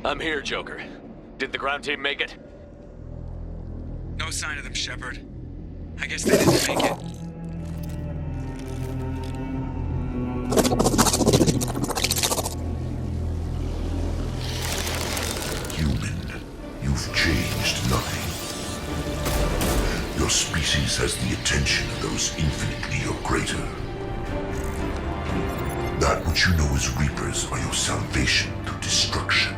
I'm here, Joker. Did the ground team make it? No sign of them, Shepard. I guess they didn't make it. Human, you've changed nothing. Your species has the attention of those infinitely or greater. That which you know as Reapers are your salvation through destruction.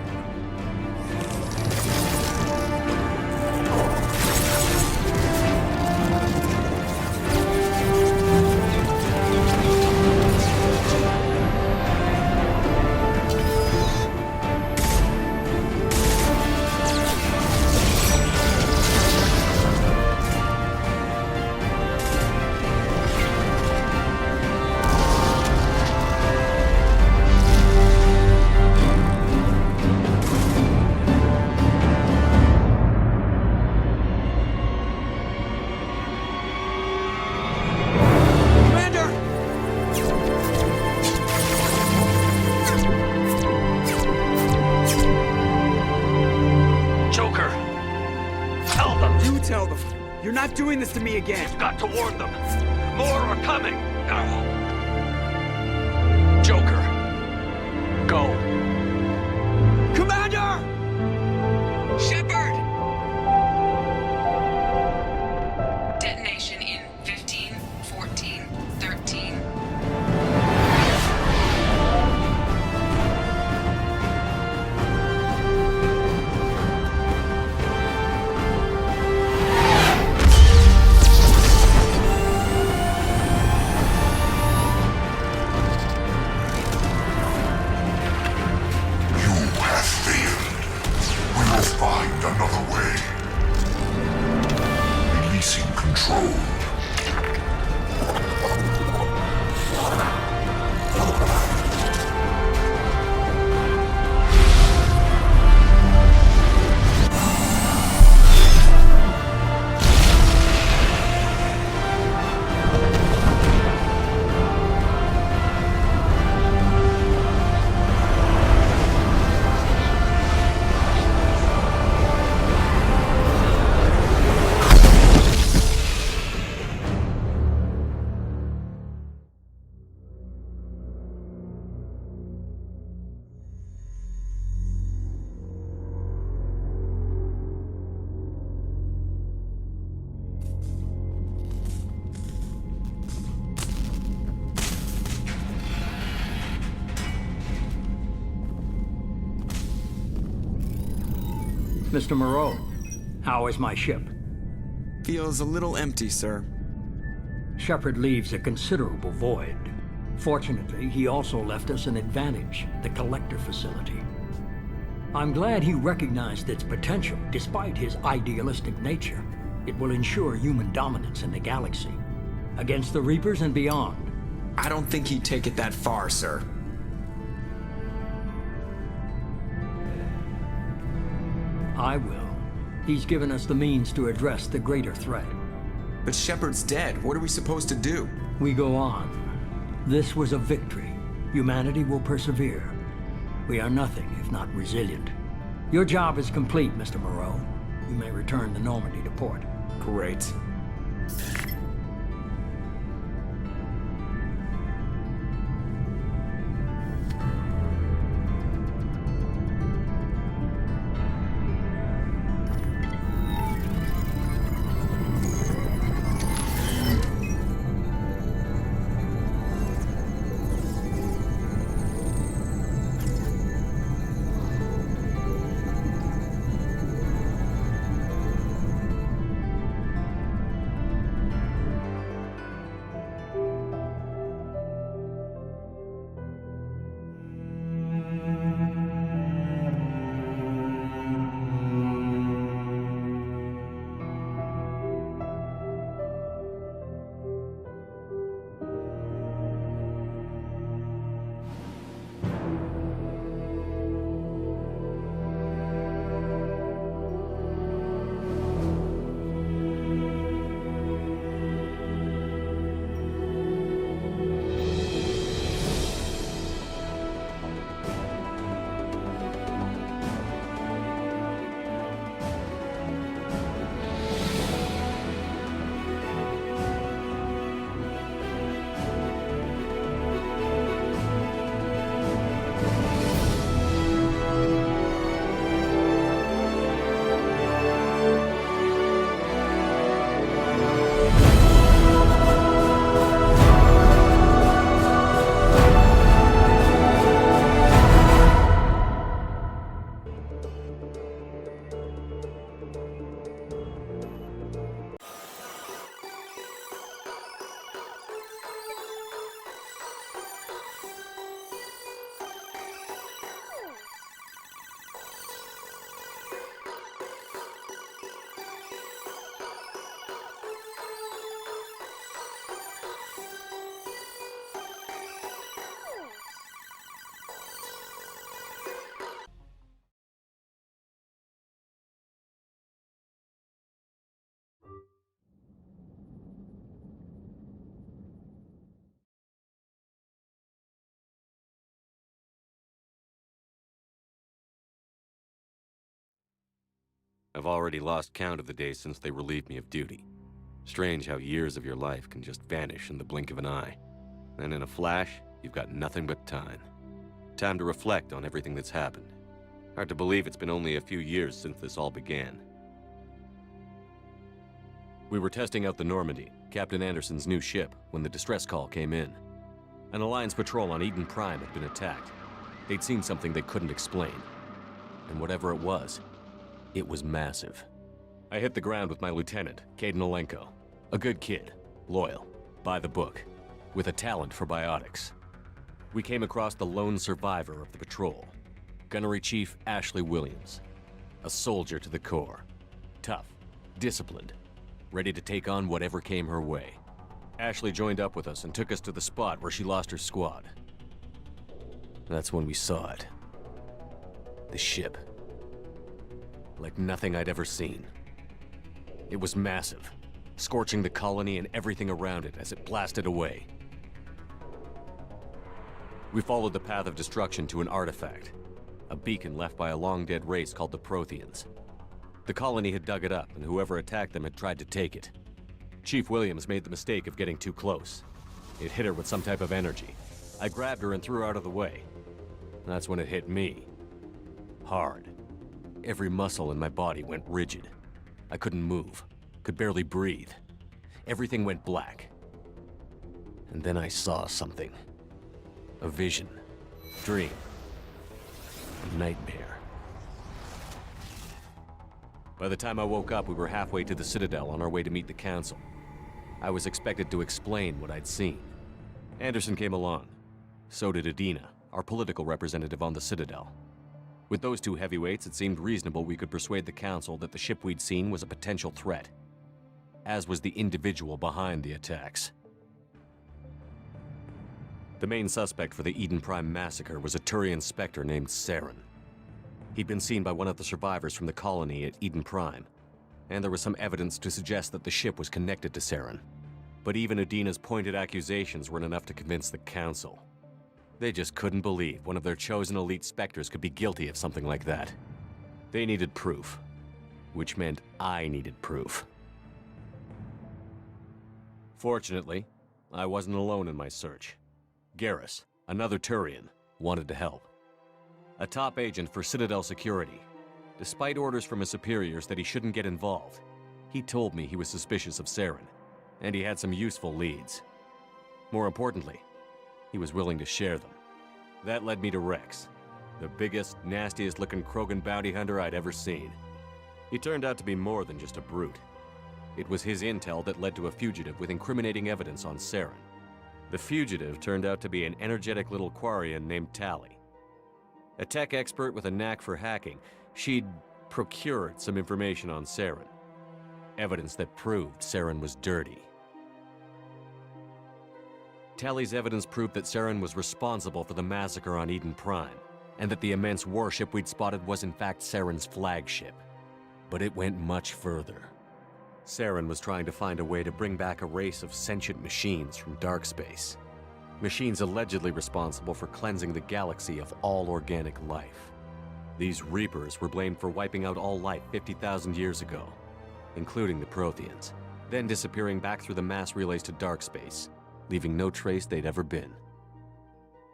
Tell them. You're not doing this to me again. You've got to warn them. More are coming. Joker. Go. Commander! Shepard! Detonation in 15, 14, 13. Another way. Releasing control. Mr. Moreau, how is my ship? Feels a little empty, sir. Shepard leaves a considerable void. Fortunately, he also left us an advantage, the Collector facility. I'm glad he recognized its potential, despite his idealistic nature. It will ensure human dominance in the galaxy, against the Reapers and beyond. I don't think he'd take it that far, sir. I will. He's given us the means to address the greater threat. But Shepard's dead. What are we supposed to do? We go on. This was a victory. Humanity will persevere. We are nothing if not resilient. Your job is complete, Mr. Moreau. You may return to Normandy to port. Great. I've already lost count of the days since they relieved me of duty. Strange how years of your life can just vanish in the blink of an eye. And in a flash, you've got nothing but time. Time to reflect on everything that's happened. Hard to believe it's been only a few years since this all began. We were testing out the Normandy, Captain Anderson's new ship, when the distress call came in. An Alliance patrol on Eden Prime had been attacked. They'd seen something they couldn't explain. And whatever it was massive. I hit the ground with my lieutenant, Caden Olenko. A good kid, loyal, by the book, with a talent for biotics. We came across the lone survivor of the patrol, Gunnery Chief Ashley Williams. A soldier to the core. Tough, disciplined, ready to take on whatever came her way. Ashley joined up with us and took us to the spot where she lost her squad. That's when we saw it. The ship. Like nothing I'd ever seen. It was massive, scorching the colony and everything around it as it blasted away. We followed the path of destruction to an artifact, a beacon left by a long-dead race called the Protheans. The colony had dug it up, and whoever attacked them had tried to take it. Chief Williams made the mistake of getting too close. It hit her with some type of energy. I grabbed her and threw her out of the way. That's when it hit me. Hard. Every muscle in my body went rigid. I couldn't move, could barely breathe. Everything went black. And then I saw something. A vision. Dream. A nightmare. By the time I woke up, we were halfway to the Citadel on our way to meet the Council. I was expected to explain what I'd seen. Anderson came along. So did Adina, our political representative on the Citadel. With those two heavyweights, it seemed reasonable we could persuade the Council that the ship we'd seen was a potential threat, as was the individual behind the attacks. The main suspect for the Eden Prime massacre was a Turian Spectre named Saren. He'd been seen by one of the survivors from the colony at Eden Prime, and there was some evidence to suggest that the ship was connected to Saren. But even Adina's pointed accusations weren't enough to convince the Council. They just couldn't believe one of their chosen elite Spectres could be guilty of something like that. They needed proof, which meant I needed proof. Fortunately, I wasn't alone in my search. Garrus, another Turian, wanted to help. A top agent for Citadel Security. Despite orders from his superiors that he shouldn't get involved, he told me he was suspicious of Saren, and he had some useful leads. More importantly, he was willing to share them. That led me to Rex, the biggest, nastiest-looking Krogan bounty hunter I'd ever seen. He turned out to be more than just a brute. It was his intel that led to a fugitive with incriminating evidence on Saren. The fugitive turned out to be an energetic little Quarian named Tali. A tech expert with a knack for hacking, she'd procured some information on Saren. Evidence that proved Saren was dirty. Tali's evidence proved that Saren was responsible for the massacre on Eden Prime, and that the immense warship we'd spotted was in fact Saren's flagship. But it went much further. Saren was trying to find a way to bring back a race of sentient machines from dark space. Machines allegedly responsible for cleansing the galaxy of all organic life. These Reapers were blamed for wiping out all life 50,000 years ago, including the Protheans, then disappearing back through the mass relays to dark space, leaving no trace they'd ever been.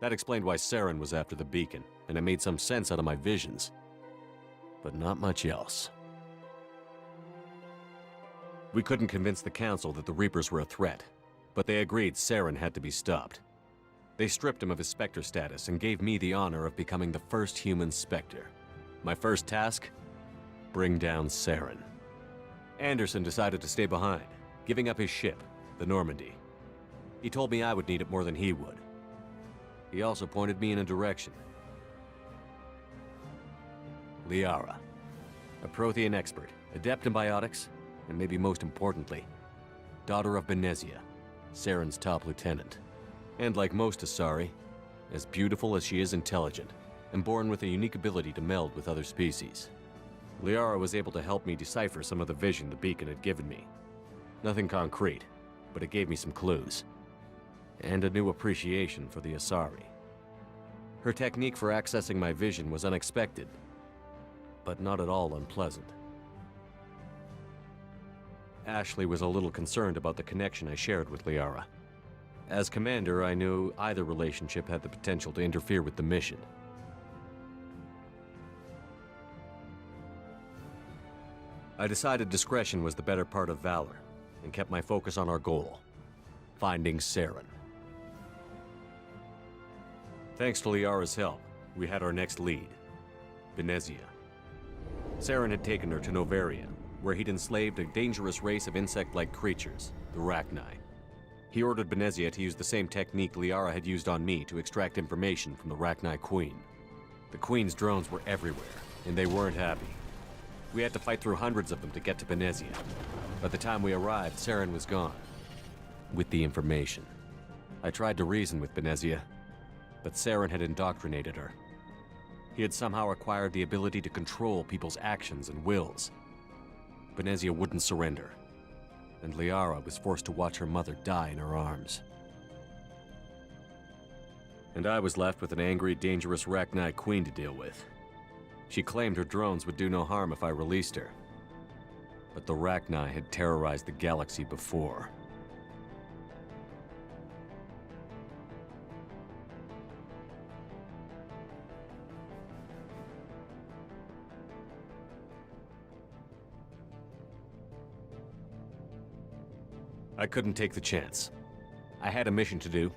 That explained why Saren was after the beacon, and it made some sense out of my visions. But not much else. We couldn't convince the Council that the Reapers were a threat, but they agreed Saren had to be stopped. They stripped him of his Spectre status and gave me the honor of becoming the first human Spectre. My first task? Bring down Saren. Anderson decided to stay behind, giving up his ship, the Normandy. He told me I would need it more than he would. He also pointed me in a direction. Liara, a Prothean expert, adept in biotics, and maybe most importantly, daughter of Benezia, Saren's top lieutenant. And like most Asari, as beautiful as she is intelligent, and born with a unique ability to meld with other species. Liara was able to help me decipher some of the vision the beacon had given me. Nothing concrete, but it gave me some clues. And a new appreciation for the Asari. Her technique for accessing my vision was unexpected, but not at all unpleasant. Ashley was a little concerned about the connection I shared with Liara. As commander, I knew either relationship had the potential to interfere with the mission. I decided discretion was the better part of valor, and kept my focus on our goal, finding Saren. Thanks to Liara's help, we had our next lead, Benezia. Saren had taken her to Noveria, where he'd enslaved a dangerous race of insect-like creatures, the Rachni. He ordered Benezia to use the same technique Liara had used on me to extract information from the Rachni Queen. The Queen's drones were everywhere, and they weren't happy. We had to fight through hundreds of them to get to Benezia. By the time we arrived, Saren was gone, with the information. I tried to reason with Benezia, but Saren had indoctrinated her. He had somehow acquired the ability to control people's actions and wills. Benezia wouldn't surrender, and Liara was forced to watch her mother die in her arms. And I was left with an angry, dangerous Rachni Queen to deal with. She claimed her drones would do no harm if I released her. But the Rachni had terrorized the galaxy before. I couldn't take the chance. I had a mission to do,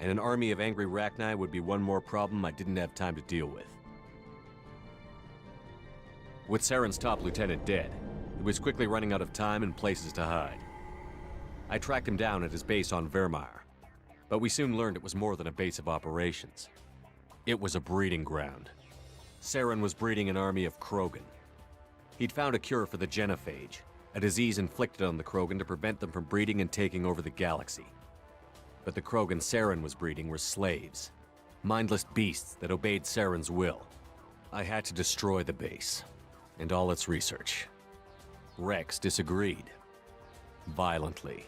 and an army of angry Rachni would be one more problem I didn't have time to deal with. With Saren's top lieutenant dead, he was quickly running out of time and places to hide. I tracked him down at his base on Vermeer, but we soon learned it was more than a base of operations. It was a breeding ground. Saren was breeding an army of Krogan. He'd found a cure for the genophage, a disease inflicted on the Krogan to prevent them from breeding and taking over the galaxy. But the Krogan Saren was breeding were slaves, mindless beasts that obeyed Saren's will. I had to destroy the base, and all its research. Rex disagreed. Violently.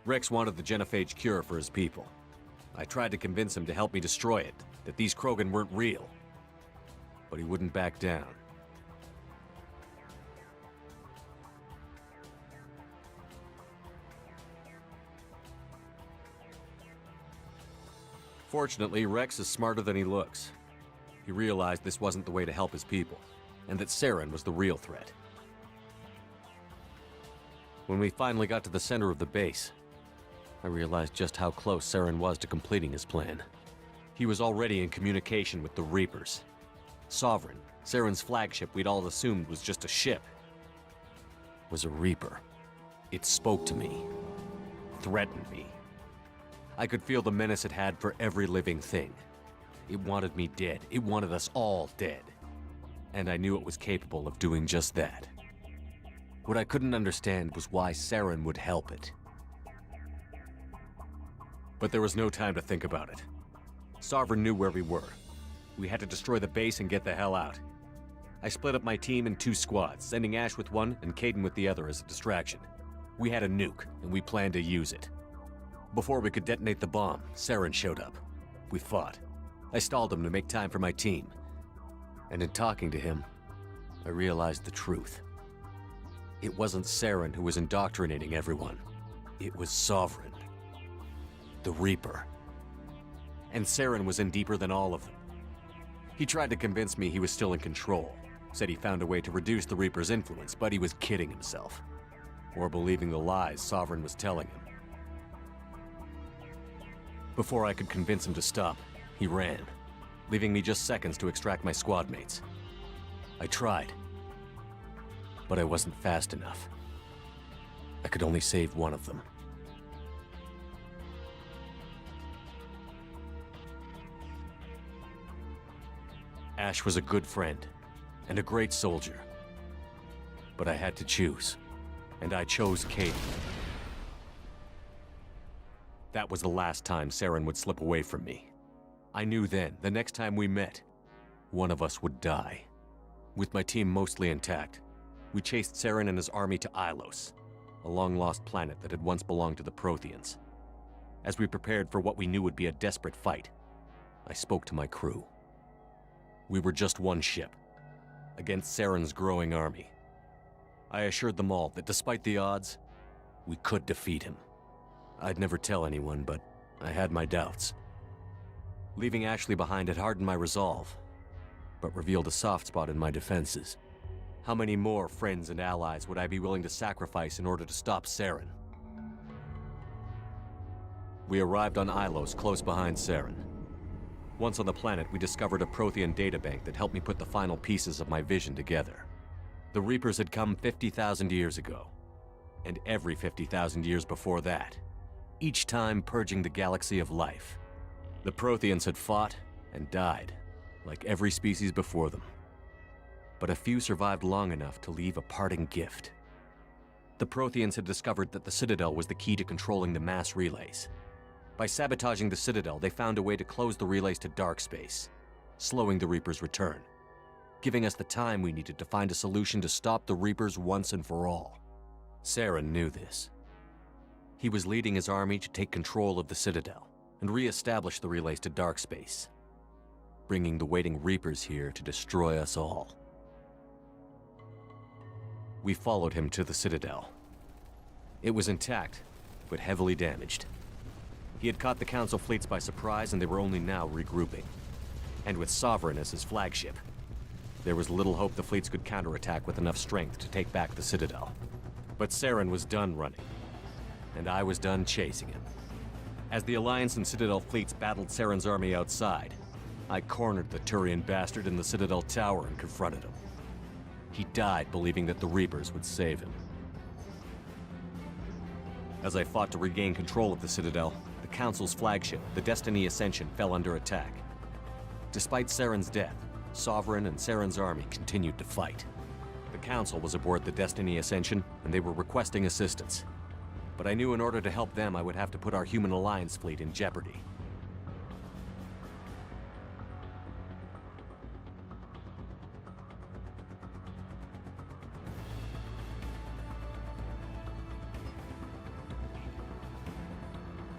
Rex wanted the genophage cure for his people. I tried to convince him to help me destroy it, that these Krogan weren't real. But he wouldn't back down. Fortunately, Rex is smarter than he looks. He realized this wasn't the way to help his people, and that Saren was the real threat. When we finally got to the center of the base, I realized just how close Saren was to completing his plan. He was already in communication with the Reapers. Sovereign, Saren's flagship we'd all assumed was just a ship, was a Reaper. It spoke to me, threatened me. I could feel the menace it had for every living thing. It wanted me dead. It wanted us all dead. And I knew it was capable of doing just that. What I couldn't understand was why Saren would help it. But there was no time to think about it. Sovereign knew where we were. We had to destroy the base and get the hell out. I split up my team in 2 squads, sending Ash with one and Kaidan with the other as a distraction. We had a nuke, and we planned to use it. Before we could detonate the bomb, Saren showed up. We fought. I stalled him to make time for my team. And in talking to him, I realized the truth. It wasn't Saren who was indoctrinating everyone. It was Sovereign. The Reaper. And Saren was in deeper than all of them. He tried to convince me he was still in control. Said he found a way to reduce the Reaper's influence, but he was kidding himself. Or believing the lies Sovereign was telling him. Before I could convince him to stop, he ran, leaving me just seconds to extract my squad mates. I tried, but I wasn't fast enough. I could only save one of them. Ash was a good friend, and a great soldier. But I had to choose, and I chose Kaidan. That was the last time Saren would slip away from me. I knew then, the next time we met, one of us would die. With my team mostly intact, we chased Saren and his army to Ilos, a long-lost planet that had once belonged to the Protheans. As we prepared for what we knew would be a desperate fight, I spoke to my crew. We were just one ship, against Saren's growing army. I assured them all that despite the odds, we could defeat him. I'd never tell anyone, but I had my doubts. Leaving Ashley behind had hardened my resolve, but revealed a soft spot in my defenses. How many more friends and allies would I be willing to sacrifice in order to stop Saren? We arrived on Ilos, close behind Saren. Once on the planet, we discovered a Prothean databank that helped me put the final pieces of my vision together. The Reapers had come 50,000 years ago, and every 50,000 years before that, each time purging the galaxy of life. The Protheans had fought and died, like every species before them. But a few survived long enough to leave a parting gift. The Protheans had discovered that the Citadel was the key to controlling the mass relays. By sabotaging the Citadel, they found a way to close the relays to dark space, slowing the Reapers' return, giving us the time we needed to find a solution to stop the Reapers once and for all. Saren knew this. He was leading his army to take control of the Citadel and re-establish the relays to dark space, bringing the waiting Reapers here to destroy us all. We followed him to the Citadel. It was intact, but heavily damaged. He had caught the Council fleets by surprise, and they were only now regrouping. And with Sovereign as his flagship, there was little hope the fleets could counterattack with enough strength to take back the Citadel. But Saren was done running, and I was done chasing him. As the Alliance and Citadel fleets battled Saren's army outside, I cornered the Turian bastard in the Citadel tower and confronted him. He died believing that the Reapers would save him. As I fought to regain control of the Citadel, the Council's flagship, the Destiny Ascension, fell under attack. Despite Saren's death, Sovereign and Saren's army continued to fight. The Council was aboard the Destiny Ascension, and they were requesting assistance. But I knew in order to help them, I would have to put our Human Alliance fleet in jeopardy.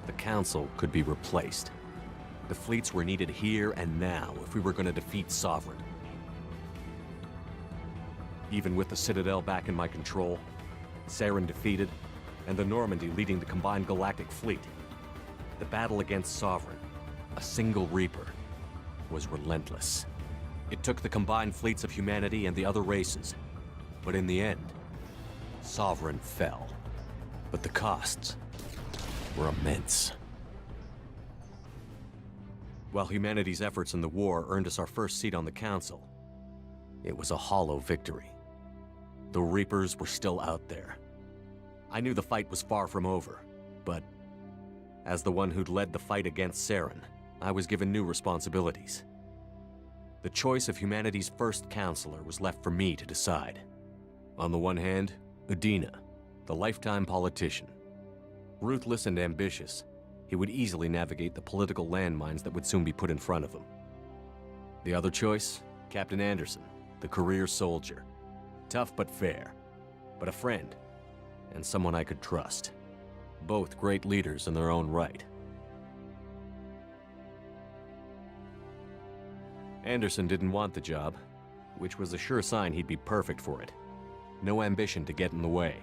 The Council could be replaced. The fleets were needed here and now if we were going to defeat Sovereign. Even with the Citadel back in my control, Saren defeated, and the Normandy leading the combined galactic fleet, the battle against Sovereign, a single Reaper, was relentless. It took the combined fleets of humanity and the other races, but in the end, Sovereign fell. But the costs were immense. While humanity's efforts in the war earned us our first seat on the Council, it was a hollow victory. The Reapers were still out there. I knew the fight was far from over, but as the one who'd led the fight against Saren, I was given new responsibilities. The choice of humanity's first counselor was left for me to decide. On the one hand, Udina, the lifetime politician. Ruthless and ambitious, he would easily navigate the political landmines that would soon be put in front of him. The other choice, Captain Anderson, the career soldier. Tough but fair, but a friend, and someone I could trust. Both great leaders in their own right. Anderson didn't want the job, which was a sure sign he'd be perfect for it. No ambition to get in the way.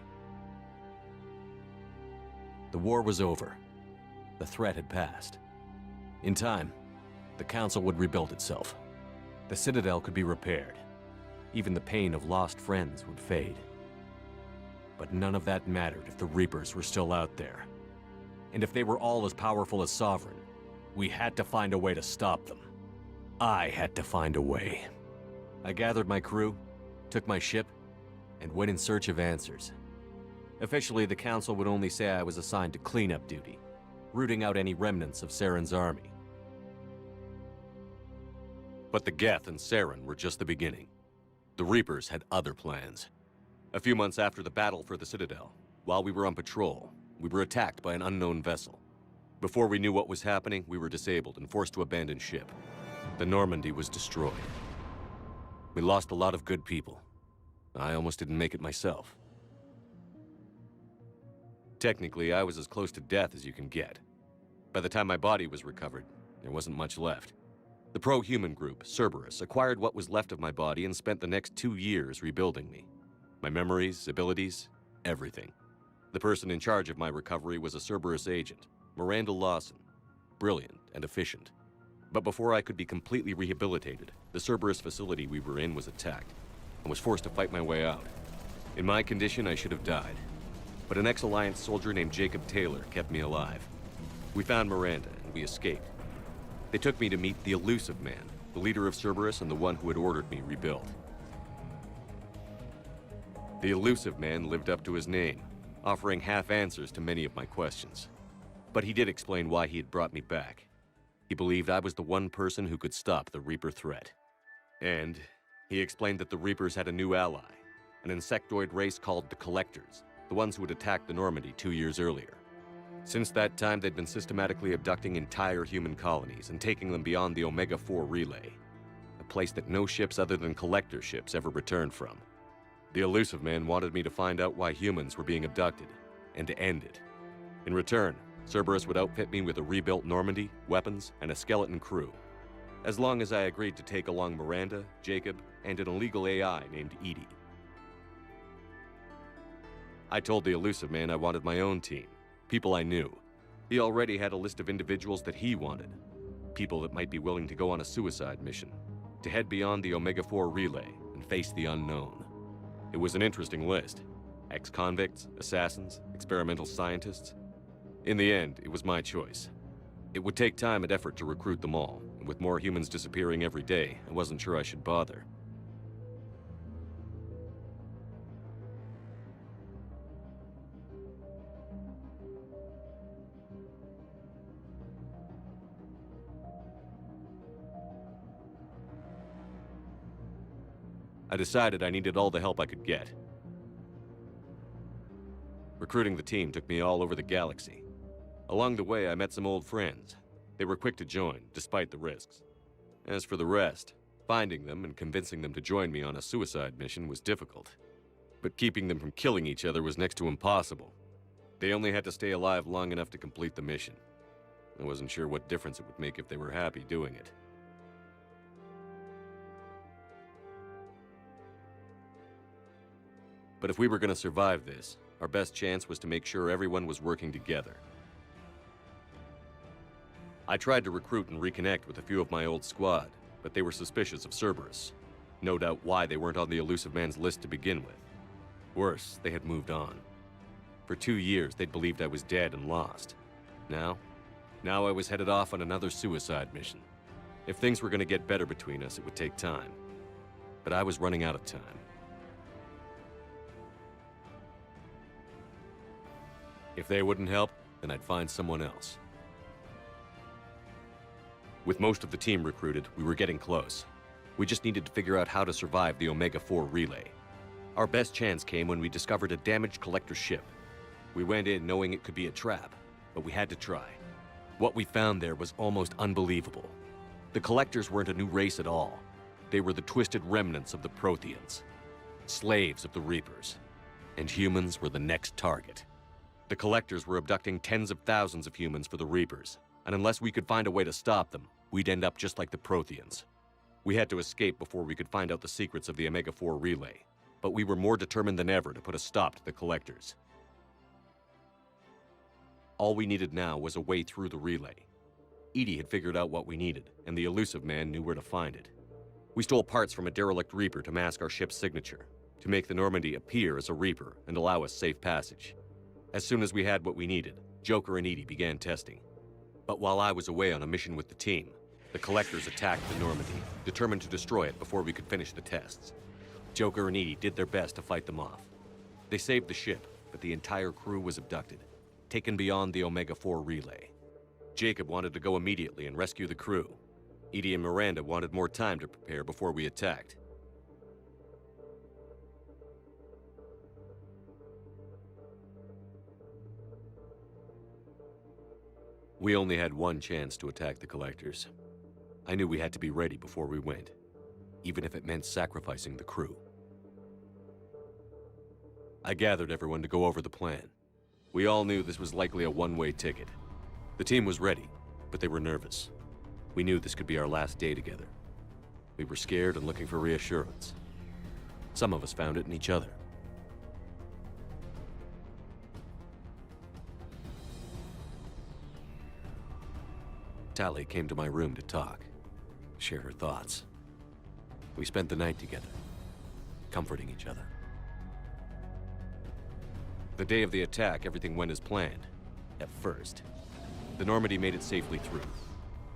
The war was over. The threat had passed. In time, the Council would rebuild itself. The Citadel could be repaired. Even the pain of lost friends would fade. But none of that mattered if the Reapers were still out there. And if they were all as powerful as Sovereign, we had to find a way to stop them. I had to find a way. I gathered my crew, took my ship, and went in search of answers. Officially, the Council would only say I was assigned to cleanup duty, rooting out any remnants of Saren's army. But the Geth and Saren were just the beginning. The Reapers had other plans. A few months after the battle for the Citadel, while we were on patrol, we were attacked by an unknown vessel. Before we knew what was happening, we were disabled and forced to abandon ship. The Normandy was destroyed. We lost a lot of good people. I almost didn't make it myself. Technically, I was as close to death as you can get. By the time my body was recovered, there wasn't much left. The pro-human group, Cerberus, acquired what was left of my body and spent the next 2 years rebuilding me. My memories, abilities, everything. The person in charge of my recovery was a Cerberus agent, Miranda Lawson. Brilliant and efficient. But before I could be completely rehabilitated, the Cerberus facility we were in was attacked. I was forced to fight my way out. In my condition, I should have died. But an ex-Alliance soldier named Jacob Taylor kept me alive. We found Miranda, and we escaped. They took me to meet the Elusive Man, the leader of Cerberus and the one who had ordered me rebuilt. The Elusive Man lived up to his name, offering half answers to many of my questions. But he did explain why he had brought me back. He believed I was the one person who could stop the Reaper threat. And he explained that the Reapers had a new ally, an insectoid race called the Collectors, the ones who had attacked the Normandy 2 years earlier. Since that time, they'd been systematically abducting entire human colonies and taking them beyond the Omega-4 relay, a place that no ships other than Collector ships ever returned from. The Elusive Man wanted me to find out why humans were being abducted, and to end it. In return, Cerberus would outfit me with a rebuilt Normandy, weapons, and a skeleton crew, as long as I agreed to take along Miranda, Jacob, and an illegal AI named Edie. I told the Elusive Man I wanted my own team, people I knew. He already had a list of individuals that he wanted, people that might be willing to go on a suicide mission, to head beyond the Omega-4 relay and face the unknown. It was an interesting list. Ex-convicts, assassins, experimental scientists. In the end, it was my choice. It would take time and effort to recruit them all, and with more humans disappearing every day, I wasn't sure I should bother. I decided I needed all the help I could get. Recruiting the team took me all over the galaxy. Along the way, I met some old friends. They were quick to join, despite the risks. As for the rest, finding them and convincing them to join me on a suicide mission was difficult. But keeping them from killing each other was next to impossible. They only had to stay alive long enough to complete the mission. I wasn't sure what difference it would make if they were happy doing it. But if we were going to survive this, our best chance was to make sure everyone was working together. I tried to recruit and reconnect with a few of my old squad, but they were suspicious of Cerberus. No doubt why they weren't on the Elusive Man's list to begin with. Worse, they had moved on. For 2 years, they'd believed I was dead and lost. Now I was headed off on another suicide mission. If things were going to get better between us, it would take time. But I was running out of time. If they wouldn't help, then I'd find someone else. With most of the team recruited, we were getting close. We just needed to figure out how to survive the Omega-4 relay. Our best chance came when we discovered a damaged Collector ship. We went in knowing it could be a trap, but we had to try. What we found there was almost unbelievable. The Collectors weren't a new race at all. They were the twisted remnants of the Protheans, slaves of the Reapers, and humans were the next target. The Collectors were abducting tens of thousands of humans for the Reapers, and unless we could find a way to stop them, we'd end up just like the Protheans. We had to escape before we could find out the secrets of the Omega-4 relay, but we were more determined than ever to put a stop to the Collectors. All we needed now was a way through the relay. Edie had figured out what we needed, and the Elusive Man knew where to find it. We stole parts from a derelict Reaper to mask our ship's signature, to make the Normandy appear as a Reaper and allow us safe passage. As soon as we had what we needed, Joker and Edie began testing. But while I was away on a mission with the team, the Collectors attacked the Normandy, determined to destroy it before we could finish the tests. Joker and Edie did their best to fight them off. They saved the ship, but the entire crew was abducted, taken beyond the Omega-4 relay. Jacob wanted to go immediately and rescue the crew. Edie and Miranda wanted more time to prepare before we attacked. We only had one chance to attack the Collectors. I knew we had to be ready before we went, even if it meant sacrificing the crew. I gathered everyone to go over the plan. We all knew this was likely a one-way ticket. The team was ready, but they were nervous. We knew this could be our last day together. We were scared and looking for reassurance. Some of us found it in each other. Tali came to my room to talk, share her thoughts. We spent the night together, comforting each other. The day of the attack, everything went as planned. At first. The Normandy made it safely through.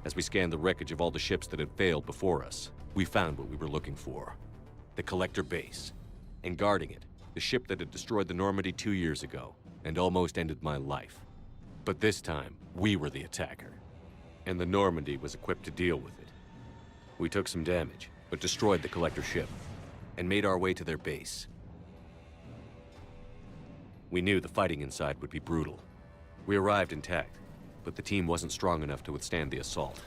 As we scanned the wreckage of all the ships that had failed before us, we found what we were looking for. The Collector base. And guarding it, the ship that had destroyed the Normandy 2 years ago, and almost ended my life. But this time, we were the attacker. And the Normandy was equipped to deal with it. We took some damage, but destroyed the Collector ship, and made our way to their base. We knew the fighting inside would be brutal. We arrived intact, but the team wasn't strong enough to withstand the assault.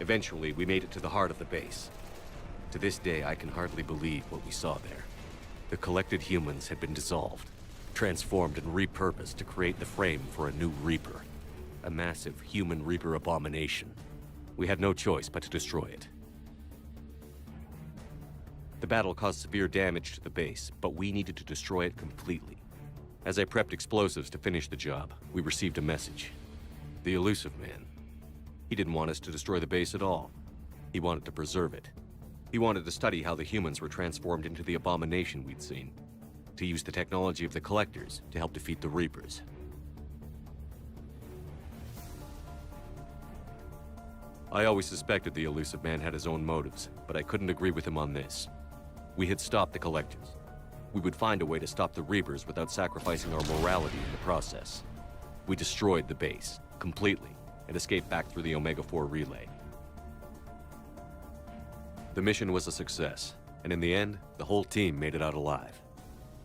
Eventually, we made it to the heart of the base. To this day, I can hardly believe what we saw there. The collected humans had been dissolved, transformed and repurposed to create the frame for a new Reaper. A massive human Reaper abomination. We had no choice but to destroy it. The battle caused severe damage to the base, but we needed to destroy it completely. As I prepped explosives to finish the job, we received a message. The Illusive Man. He didn't want us to destroy the base at all. He wanted to preserve it. He wanted to study how the humans were transformed into the abomination we'd seen. To use the technology of the Collectors to help defeat the Reapers. I always suspected the Illusive Man had his own motives, but I couldn't agree with him on this. We had stopped the Collectors. We would find a way to stop the Reapers without sacrificing our morality in the process. We destroyed the base, completely, and escaped back through the Omega-4 relay. The mission was a success, and in the end, the whole team made it out alive.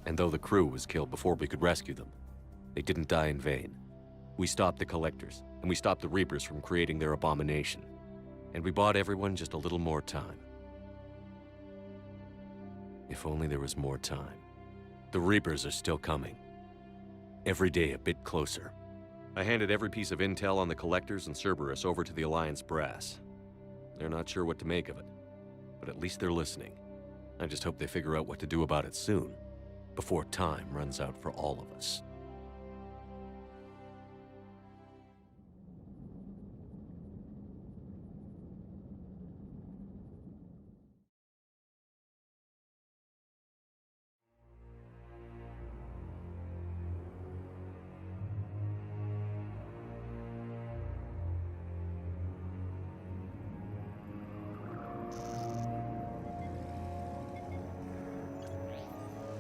And though the crew was killed before we could rescue them, they didn't die in vain. We stopped the Collectors, and we stopped the Reapers from creating their abomination. And we bought everyone just a little more time. If only there was more time. The Reapers are still coming. Every day a bit closer. I handed every piece of intel on the Collectors and Cerberus over to the Alliance brass. They're not sure what to make of it, but at least they're listening. I just hope they figure out what to do about it soon, before time runs out for all of us.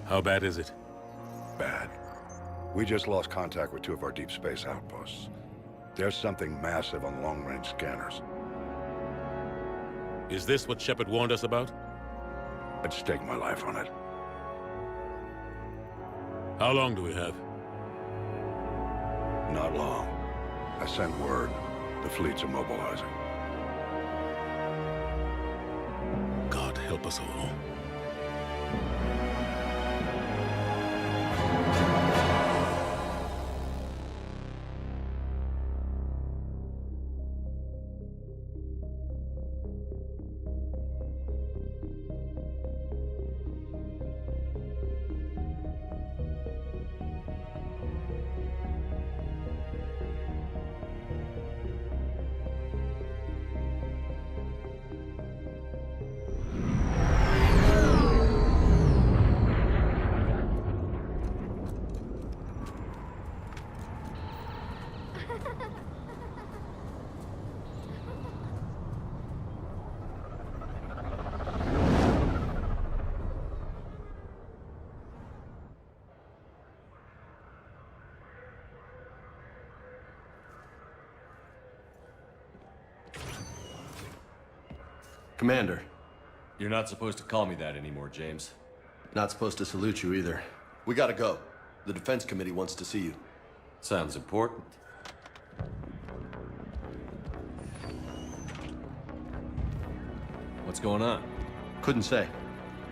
How bad is it? Bad. We just lost contact with 2 of our deep space outposts. There's something massive on long-range scanners. Is this what Shepard warned us about? I'd stake my life on it. How long do we have? Not long. I sent word. The fleet's immobilizing. God help us all. Commander. You're not supposed to call me that anymore, James. Not supposed to salute you either. We gotta go. The Defense Committee wants to see you. Sounds important. What's going on? Couldn't say.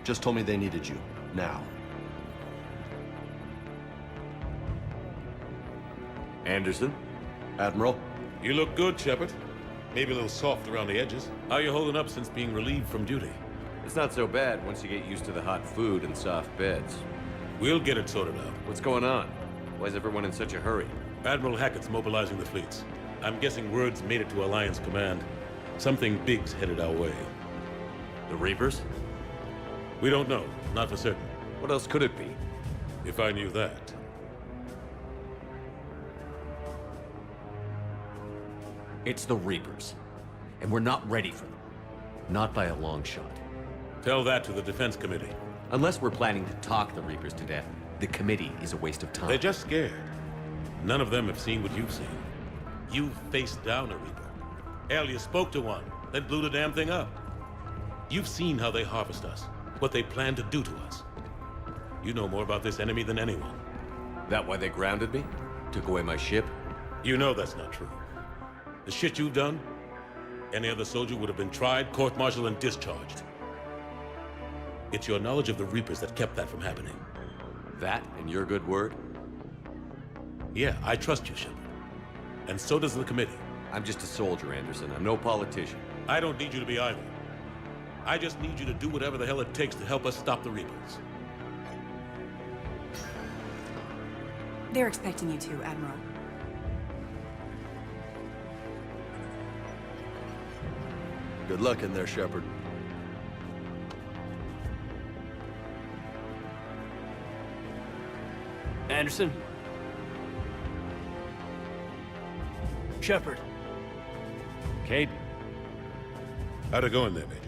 Just told me they needed you. Now. Anderson? Admiral? You look good, Shepard. Maybe a little soft around the edges. How you holding up since being relieved from duty? It's not so bad once you get used to the hot food and soft beds. We'll get it sorted out. What's going on? Why is everyone in such a hurry? Admiral Hackett's mobilizing the fleets. I'm guessing word's made it to Alliance Command. Something big's headed our way. The Reapers? We don't know, not for certain. What else could it be? If I knew that. It's the Reapers. And we're not ready for them. Not by a long shot. Tell that to the Defense Committee. Unless we're planning to talk the Reapers to death, the committee is a waste of time. They're just scared. None of them have seen what you've seen. You've faced down a Reaper. Hell, you spoke to one, then blew the damn thing up. You've seen how they harvest us, what they plan to do to us. You know more about this enemy than anyone. That why they grounded me? Took away my ship? You know that's not true. The shit you've done, any other soldier would have been tried, court-martialed, and discharged. It's your knowledge of the Reapers that kept that from happening. That and your good word? Yeah, I trust you, Shepard. And so does the committee. I'm just a soldier, Anderson. I'm no politician. I don't need you to be either. I just need you to do whatever the hell it takes to help us stop the Reapers. They're expecting you to, Admiral. Good luck in there, Shepard. Anderson? Shepard. Cade? How'd it go in there, Major?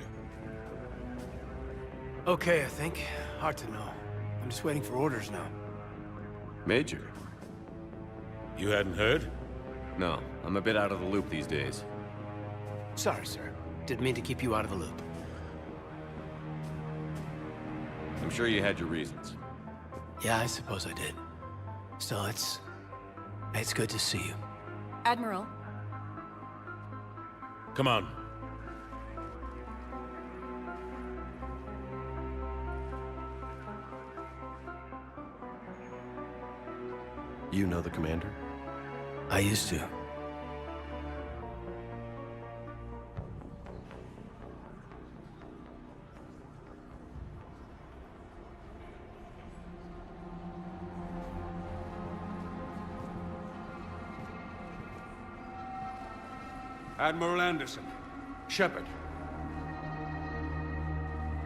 Okay, I think. Hard to know. I'm just waiting for orders now. Major? You hadn't heard? No, I'm a bit out of the loop these days. Sorry, sir. Didn't mean to keep you out of the loop. I'm sure you had your reasons. Yeah, I suppose I did. Still, it's good to see you. Admiral, Come on. You know the commander? I used to. Admiral Anderson. Shepard.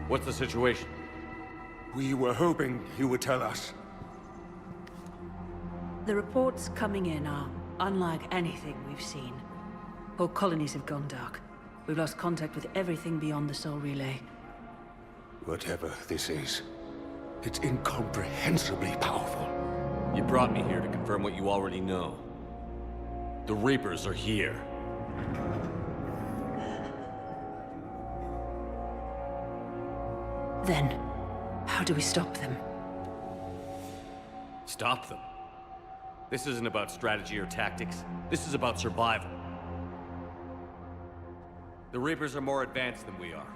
What's the situation? We were hoping you would tell us. The reports coming in are unlike anything we've seen. Whole colonies have gone dark. We've lost contact with everything beyond the Sol Relay. Whatever this is, it's incomprehensibly powerful. You brought me here to confirm what you already know. The Reapers are here. Then, how do we stop them? Stop them? This isn't about strategy or tactics. This is about survival. The Reapers are more advanced than we are.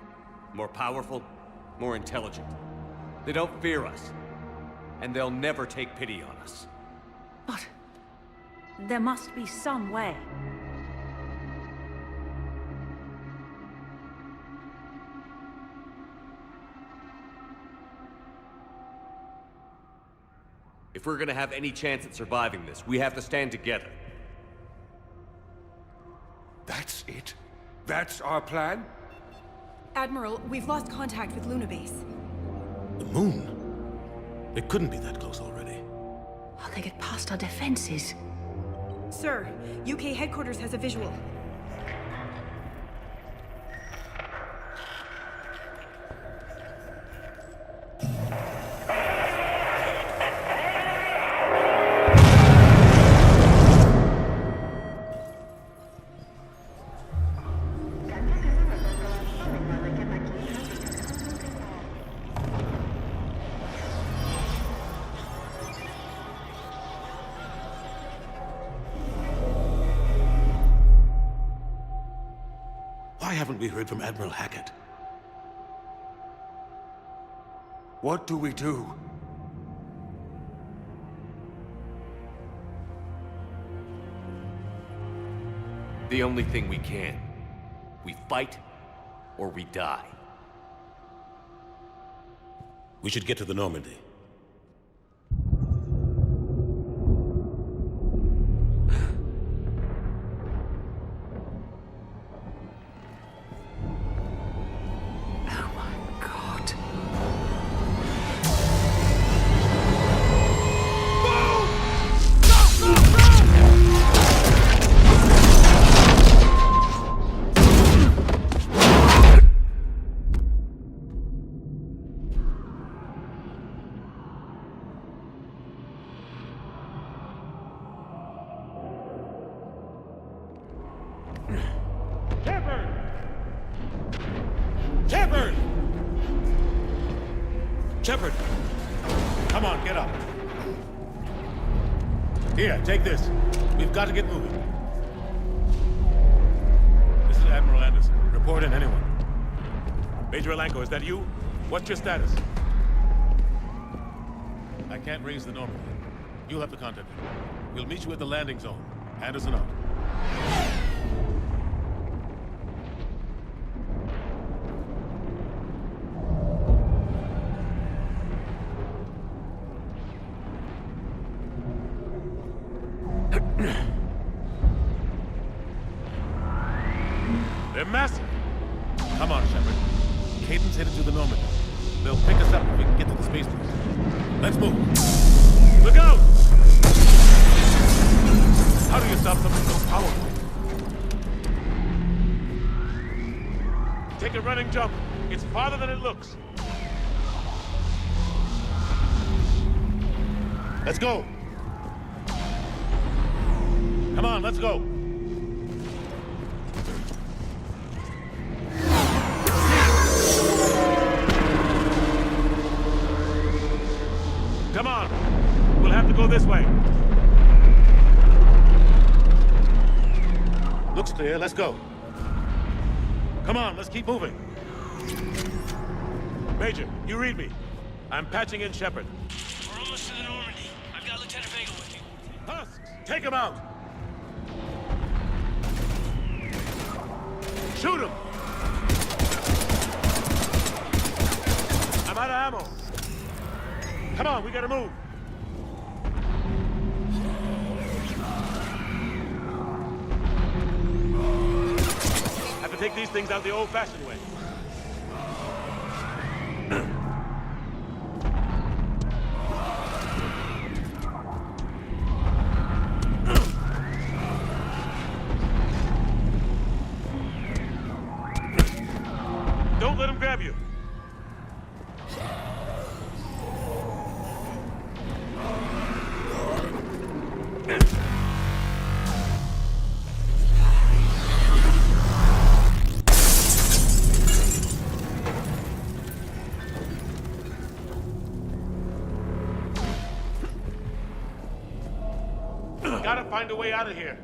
More powerful, more intelligent. They don't fear us. And they'll never take pity on us. But there must be some way. If we're gonna have any chance at surviving this, we have to stand together. That's it? That's our plan? Admiral, we've lost contact with Luna Base. The moon? It couldn't be that close already. How they get past our defenses? Sir, UK headquarters has a visual. Why haven't we heard from Admiral Hackett? What do we do? The only thing we can. We fight, or we die. We should get to the Normandy. Shepard! Shepard! Shepard! Come on, get up. Here, take this. We've got to get moving. This is Admiral Anderson. Report in, anyone. Major Alanko, is that you? What's your status? I can't raise the Normandy. You'll have to contact him. We'll meet you at the landing zone. Anderson out. They're massive. Come on, Shepard. Caden's headed to the Normandy. They'll pick us up if we can get to the spaceport. Let's move. Look out! How do you stop something so powerful? Take a running jump. It's farther than it looks. Let's go. Come on, let's go. Come on. We'll have to go this way. Looks clear. Let's go. Come on, let's keep moving. Major, you read me. I'm patching in Shepard. We're almost to the Normandy. I've got Lieutenant Vega with you. Husks, take him out. Shoot him. I'm out of ammo. Come on, we gotta move. Have to take these things out the old-fashioned way. Don't let him grab you. Gotta find a way out of here.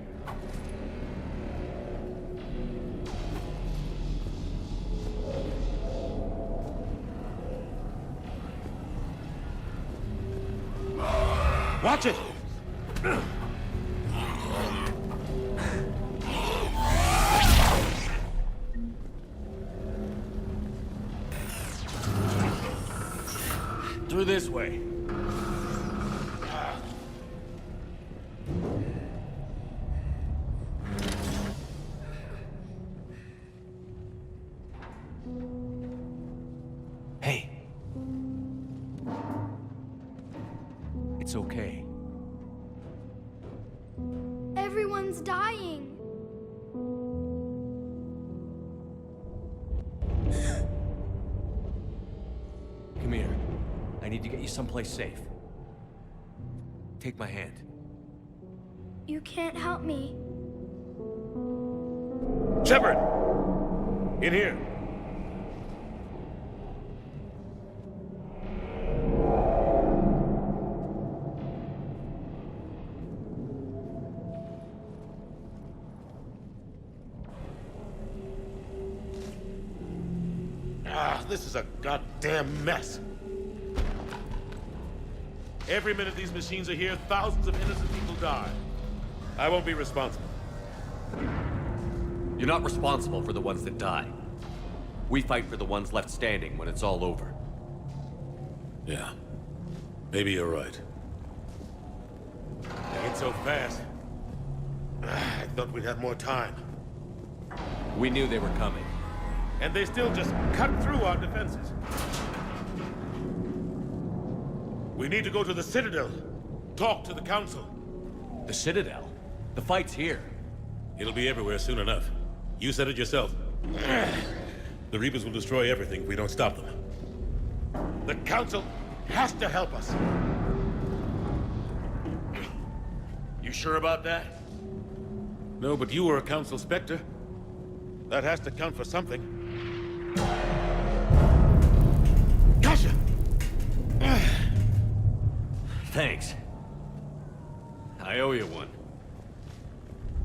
Watch it! Through this way. Hey, It's okay. Everyone's dying. Come here. I need to get you someplace safe. Take my hand. You can't help me. Shepard! In here. This is a goddamn mess. Every minute these machines are here, thousands of innocent people die. I won't be responsible. You're not responsible for the ones that die. We fight for the ones left standing when it's all over. Yeah. Maybe you're right. They get so fast. I thought we'd have more time. We knew they were coming. And they still just cut through our defenses. We need to go to the Citadel. Talk to the Council. The Citadel? The fight's here. It'll be everywhere soon enough. You said it yourself. The Reapers will destroy everything if we don't stop them. The Council has to help us. You sure about that? No, but you were a Council Spectre. That has to count for something. Gotcha! Thanks. I owe you one.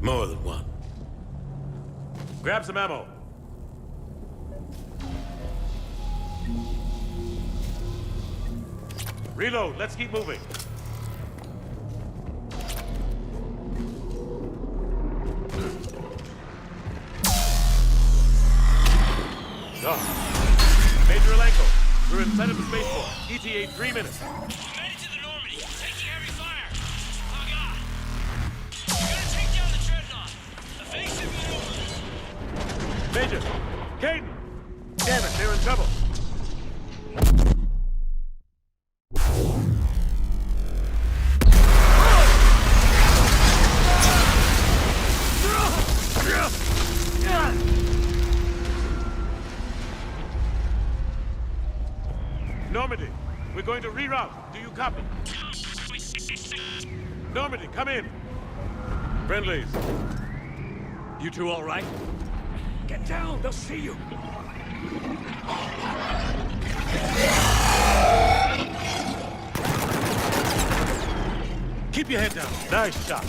More than one. Grab some ammo. Reload. Let's keep moving. Major Alenko, we're inside of the spaceport. ETA 3 minutes. We're headed to the Normandy, taking heavy fire. Oh god. We're gonna take down the Dreadnought. Evasive maneuver. Major, Caden! Damn it, they're in trouble. Normandy, we're going to reroute. Do you copy? Normandy, come in. Friendlies. You two all right? Get down, they'll see you. Keep your head down. Nice shot.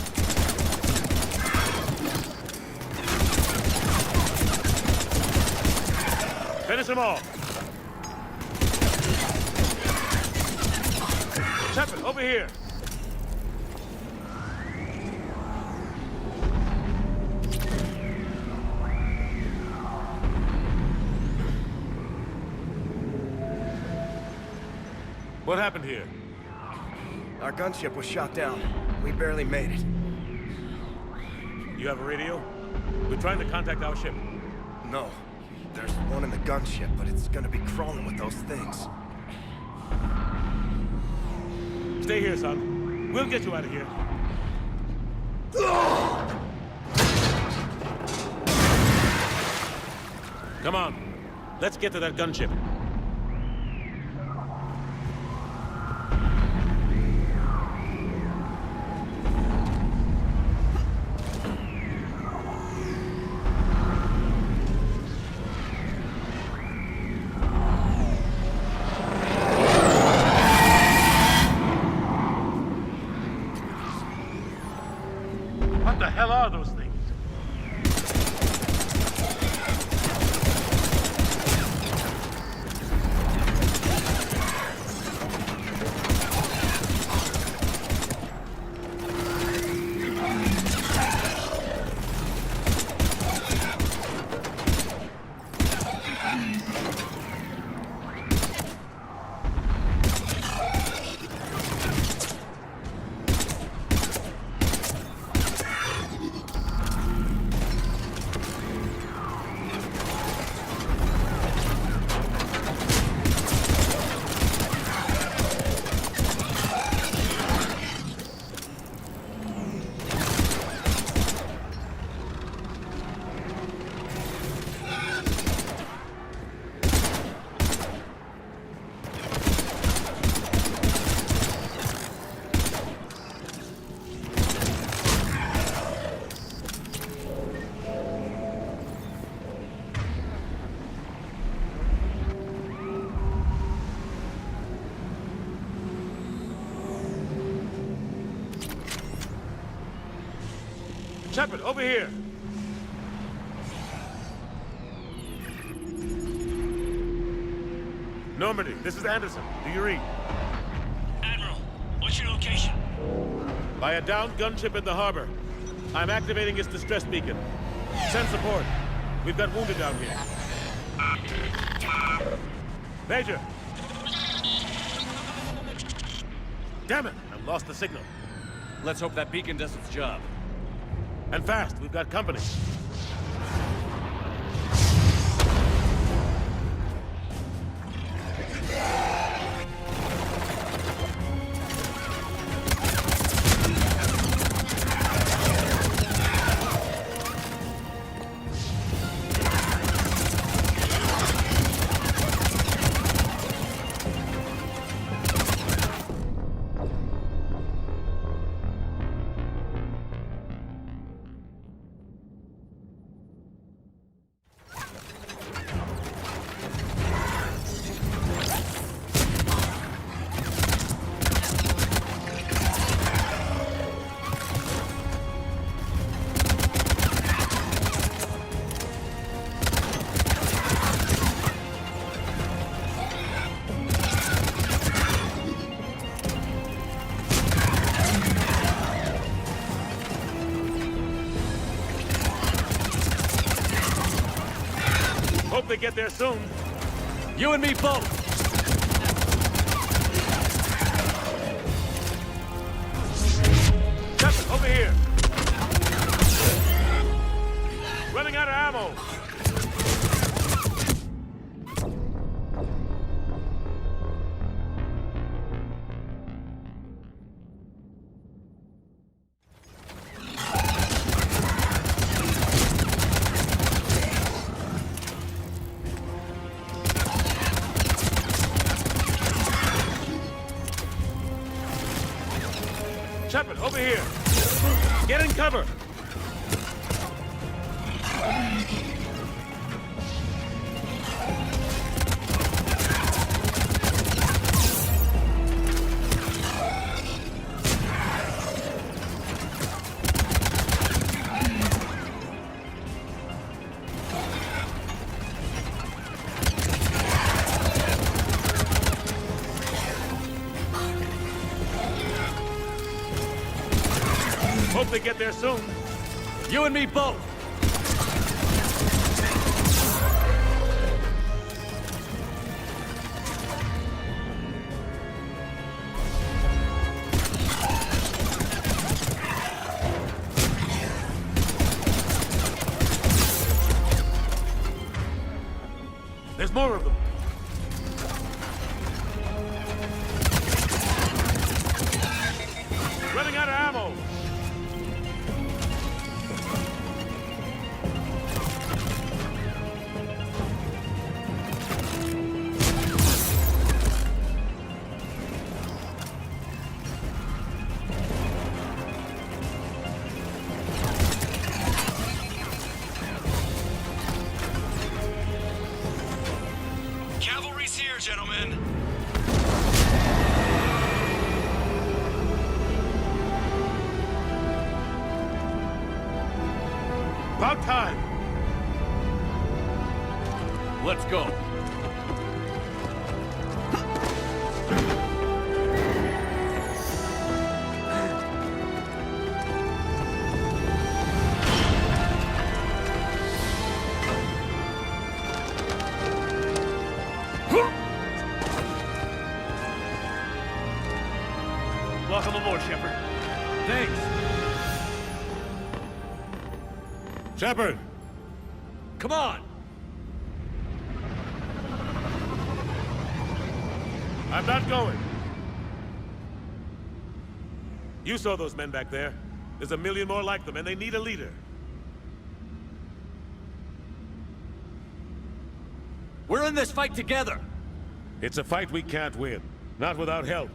Finish them all. Shepard, over here. What happened here? Our gunship was shot down. We barely made it. You have a radio? We're trying to contact our ship. No. There's one in the gunship, but it's gonna be crawling with those things. Stay here, son. We'll get you out of here. Come on. Let's get to that gunship. What the hell are those things? Shepard, over here. Normandy, this is Anderson. Do you read? Admiral, what's your location? By a downed gunship in the harbor. I'm activating its distress beacon. Send support. We've got wounded down here. Major! Damn it! I've lost the signal. Let's hope that beacon does its job. And fast, we've got company. Hope they get there soon. You and me both! Shepard, over here! Running out of ammo! Shepard, over here! Get in cover! Hope they get there soon. You and me both! There's more of them. Running out of ammo. Cavalry's here, gentlemen. About time. Let's go. Welcome aboard, Shepard. Thanks. Shepard! Come on! I'm not going. You saw those men back there. There's a million more like them, and they need a leader. We're in this fight together! It's a fight we can't win. Not without help.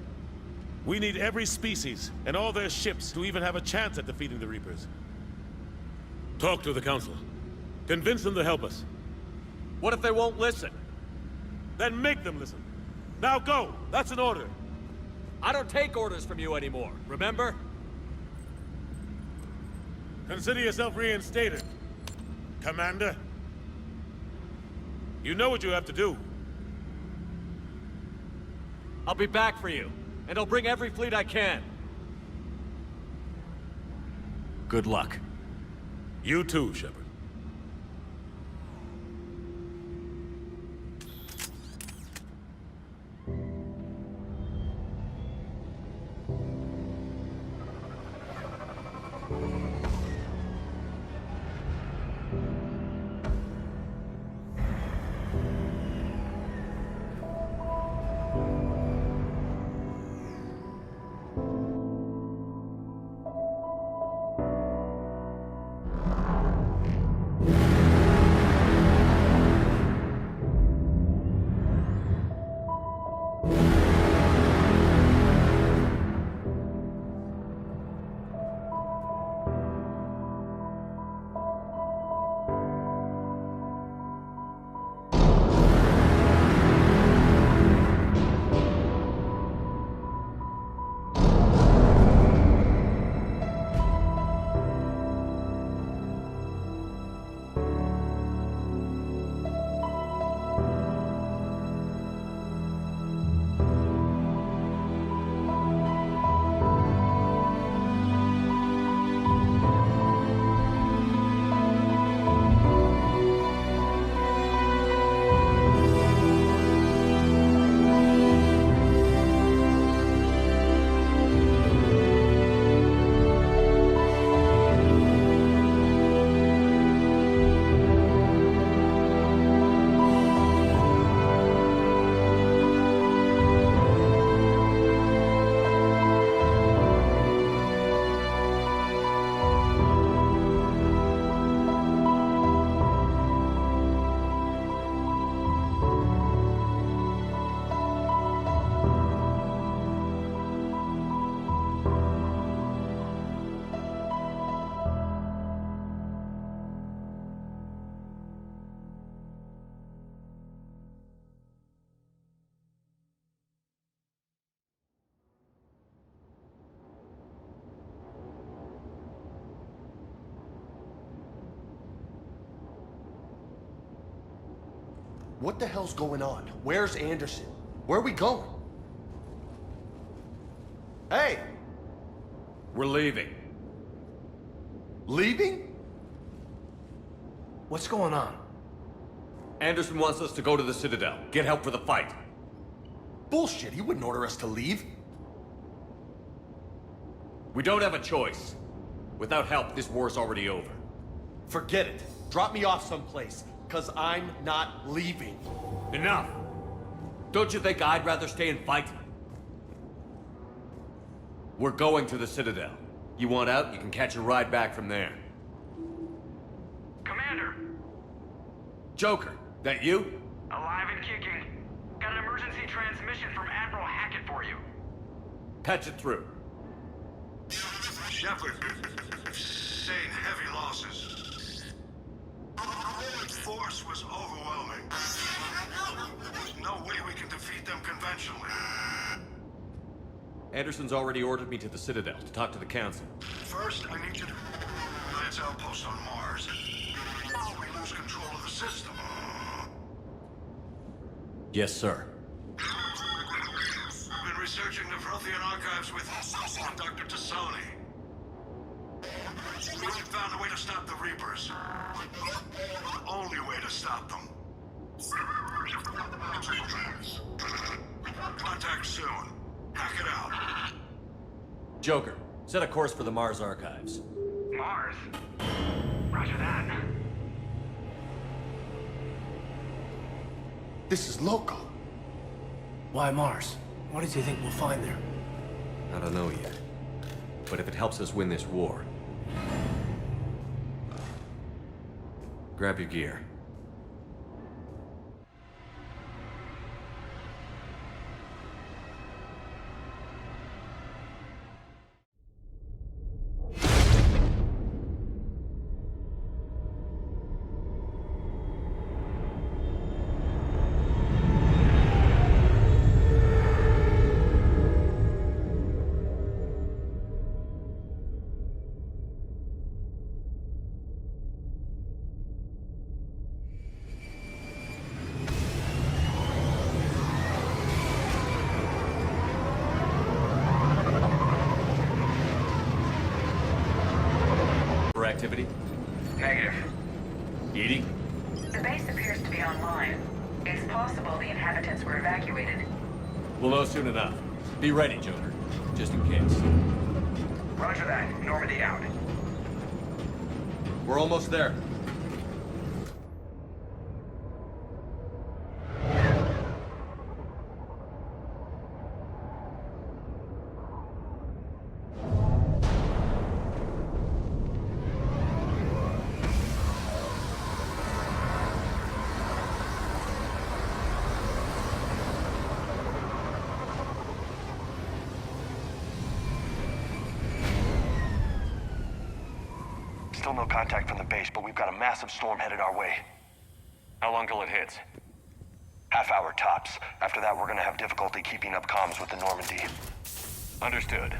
We need every species and all their ships to even have a chance at defeating the Reapers. Talk to the Council. Convince them to help us. What if they won't listen? Then make them listen. Now go! That's an order. I don't take orders from you anymore, remember? Consider yourself reinstated, Commander. You know what you have to do. I'll be back for you, and I'll bring every fleet I can. Good luck. You too, Shepard. What the hell's going on? Where's Anderson? Where are we going? Hey! We're leaving. Leaving? What's going on? Anderson wants us to go to the Citadel. Get help for the fight. Bullshit, he wouldn't order us to leave. We don't have a choice. Without help, this war's already over. Forget it. Drop me off someplace, cause I'm not leaving. Enough! Don't you think I'd rather stay and fight? We're going to the Citadel. You want out, you can catch a ride back from there. Commander! Joker, that you? Alive and kicking. Got an emergency transmission from Admiral Hackett for you. Patch it through. Shepard, sustained heavy losses. The force was overwhelming. There's no way we can defeat them conventionally. Anderson's already ordered me to the Citadel to talk to the Council. First, I need you to Lance outpost on Mars. We lose control of the system. Yes, sir. I've been researching the Prothean archives with Dr. Tassoni. We found a way to stop the Reapers. The only way to stop them. Contact soon. Hack it out. Joker, set a course for the Mars archives. Mars? Roger that. This is local. Why Mars? What did you think we'll find there? I don't know yet. But if it helps us win this war... Grab your gear. Activity? Negative. Edie? The base appears to be online. It's possible the inhabitants were evacuated. We'll know soon enough. Be ready, Joker. Just in case. Roger that. Normandy out. We're almost there. Still no contact from the base, but we've got a massive storm headed our way. How long till it hits? Half hour tops. After that, we're gonna have difficulty keeping up comms with the Normandy. Understood.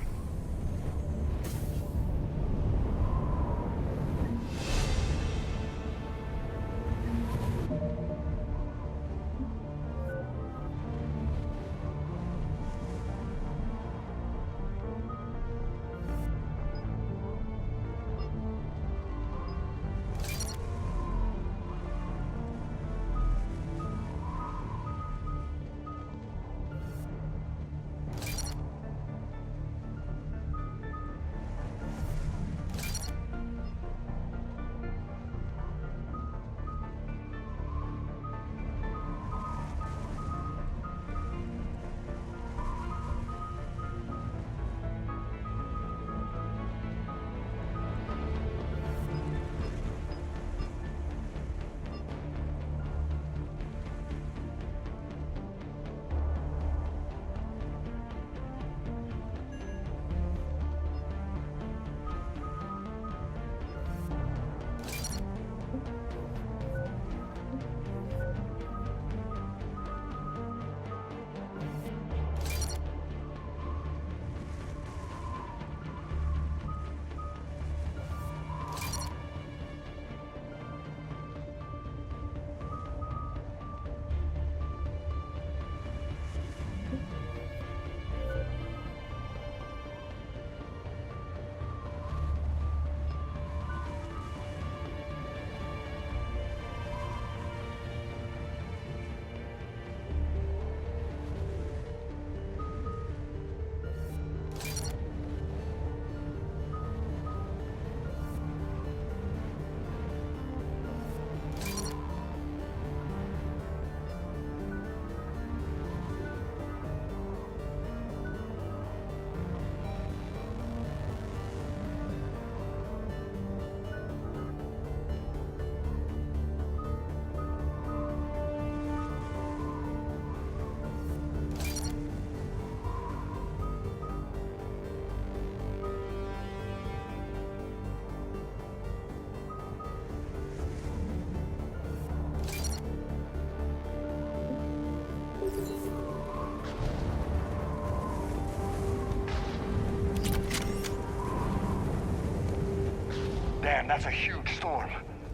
That's a huge storm.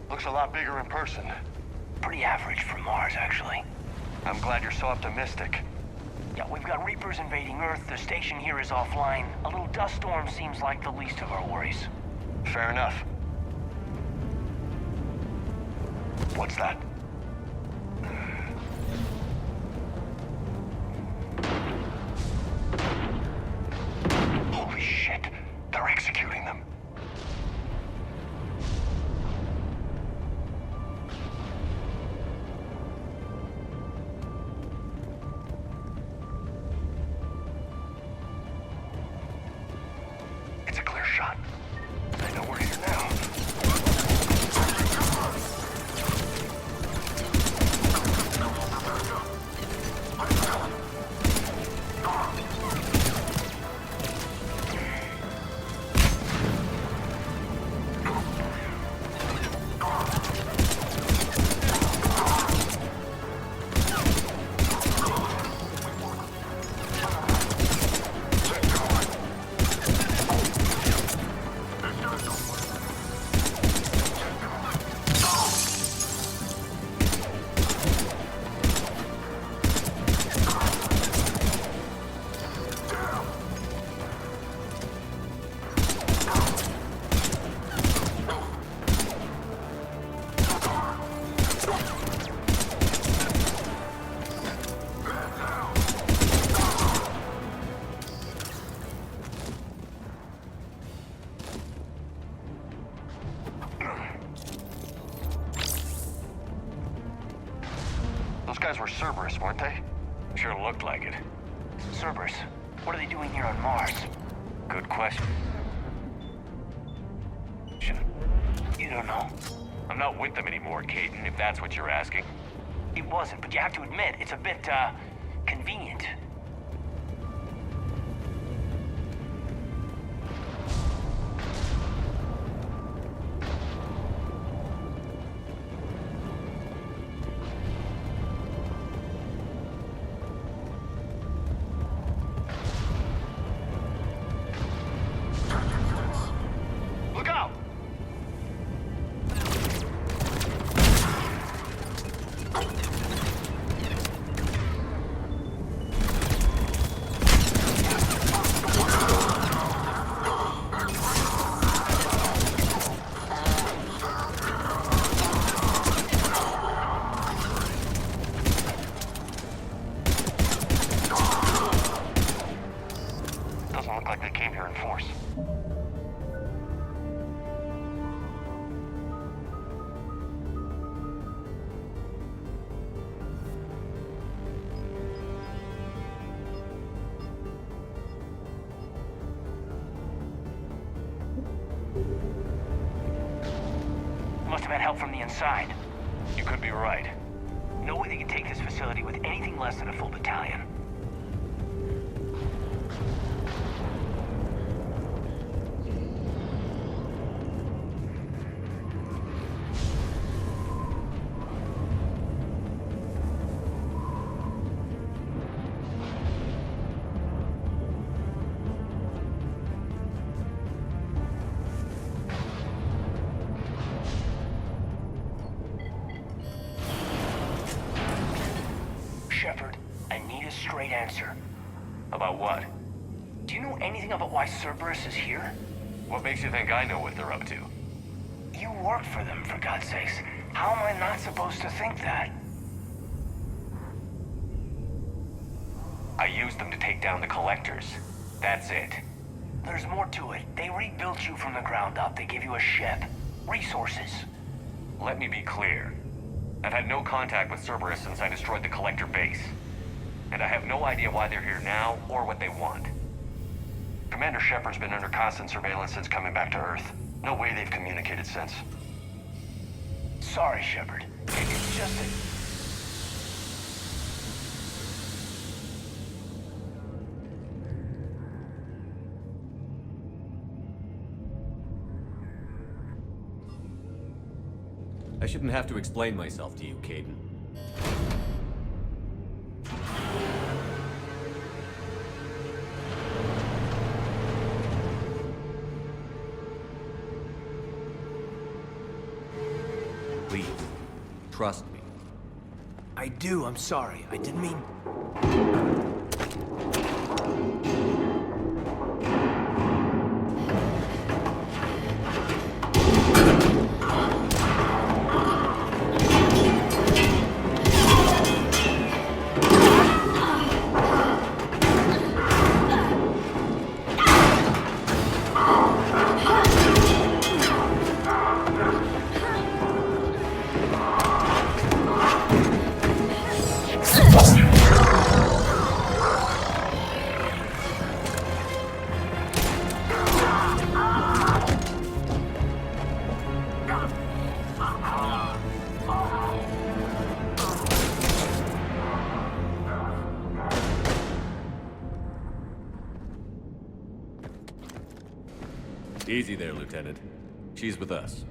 Looks a lot bigger in person. Pretty average for Mars, actually. I'm glad you're so optimistic. Yeah, we've got Reapers invading Earth. The station here is offline. A little dust storm seems like the least of our worries. Fair enough. What's that? Holy shit! They're executing them. It's a clear shot. I know we're here now. Those guys were Cerberus, weren't they? Sure looked like it. Cerberus, what are they doing here on Mars? Good question. You don't know. I'm not with them anymore, Caden, if that's what you're asking. It wasn't, but you have to admit, it's a bit, convenient. Look out! Doesn't look like they came here in force. Must have had help from the inside. You could be right. No way they can take this facility with anything less than a full battalion. Shepard, I need a straight answer. About what? Do you know anything about why Cerberus is here? What makes you think I know what they're up to? You work for them, for God's sakes. How am I not supposed to think that? I used them to take down the Collectors. That's it. There's more to it. They rebuilt you from the ground up. They gave you a ship. Resources. Let me be clear. I've had no contact with Cerberus since I destroyed the Collector base. And I have no idea why they're here now, or what they want. Commander Shepard's been under constant surveillance since coming back to Earth. No way they've communicated since. Sorry, Shepard. It's just that... I shouldn't have to explain myself to you, Caden. trust me? I do, I'm sorry. I didn't mean... Easy there, Lieutenant. She's with us.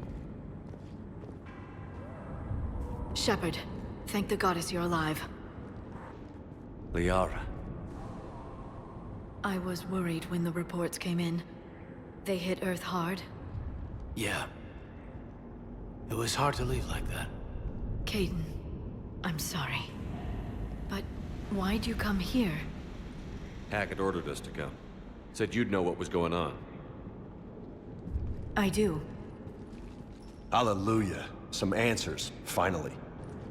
Shepard, thank the goddess you're alive. Liara. I was worried when the reports came in. They hit Earth hard. Yeah. It was hard to leave like that. Kaidan, I'm sorry. But why'd you come here? Hackett ordered us to come. Said you'd know what was going on. I do. Hallelujah. Some answers, finally.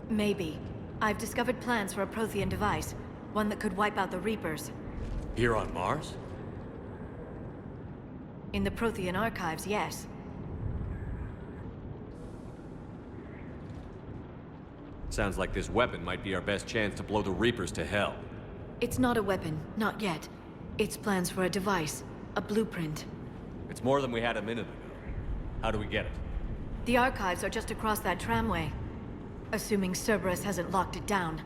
Maybe. I've discovered plans for a Prothean device. One that could wipe out the Reapers. Here on Mars? In the Prothean archives, yes. Sounds like this weapon might be our best chance to blow the Reapers to hell. It's not a weapon, not yet. It's plans for a device, a blueprint. It's more than we had a minute ago. How do we get it? The archives are just across that tramway. Assuming Cerberus hasn't locked it down.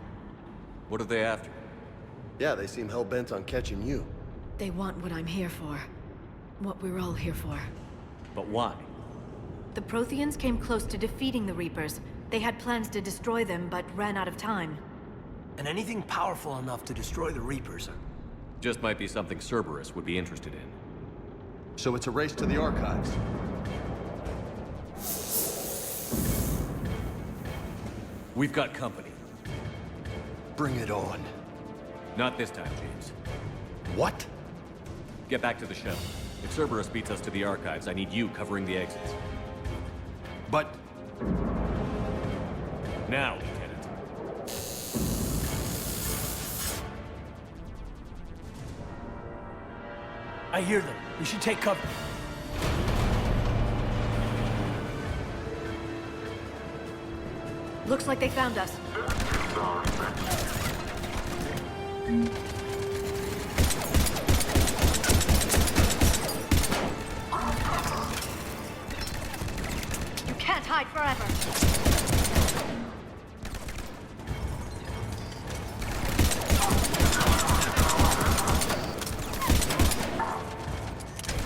What are they after? Yeah, they seem hell-bent on catching you. They want what I'm here for. What we're all here for. But why? The Protheans came close to defeating the Reapers. They had plans to destroy them, but ran out of time. And anything powerful enough to destroy the Reapers. Just might be something Cerberus would be interested in. So it's a race to the archives. We've got company. Bring it on. Not this time, James. What? Get back to the shuttle. If Cerberus beats us to the archives, I need you covering the exits. But... Now, Lieutenant. I hear them. We should take cover. Looks like they found us. You can't hide forever.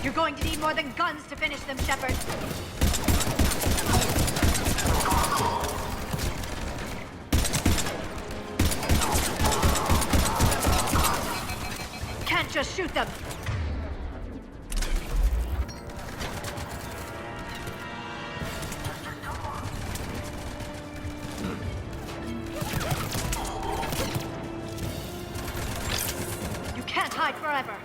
You're going to need more than guns to finish them, Shepard. Can't just shoot them. You can't hide forever.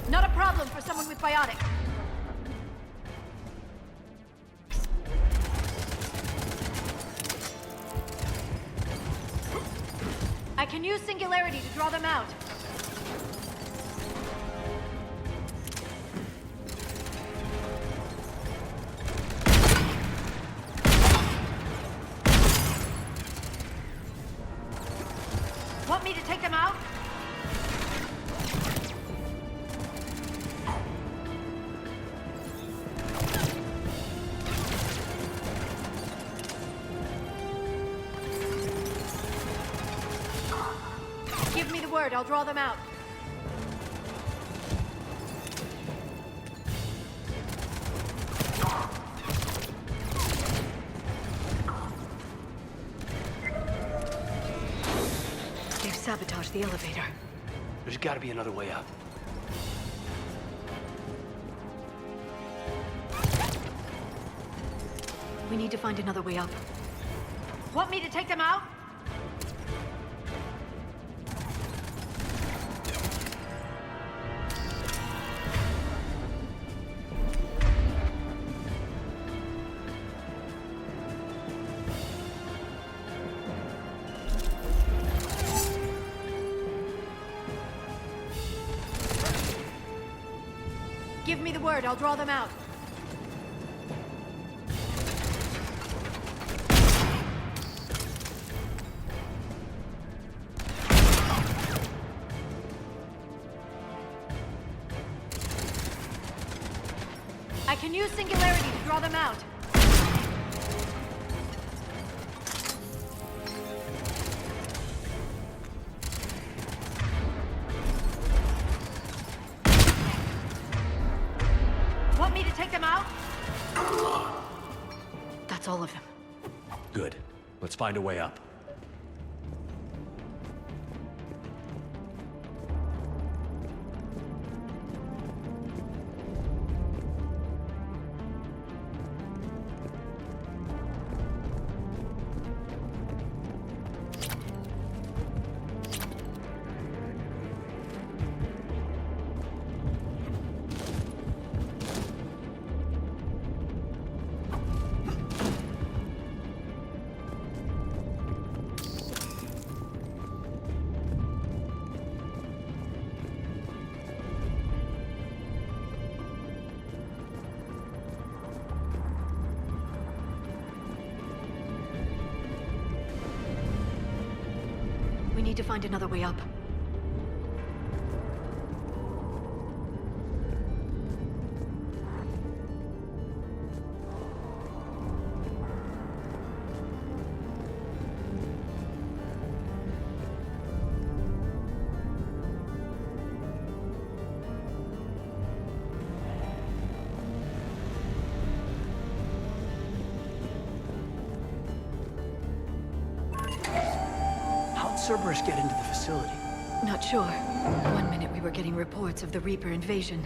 Not a problem for someone with biotic. I can use Singularity to draw them out. Want me to take them out? Give me the word, I'll draw them out. They've sabotaged the elevator. There's gotta be another way up. We need to find another way up. Want me to take them out? Give me the word, I'll draw them out. I can use Singularity to draw them out. Want me to take them out? That's all of them. Good. Let's find a way up. We need to find another way up. How'd Cerberus get into the facility? Not sure. One minute we were getting reports of the Reaper invasion.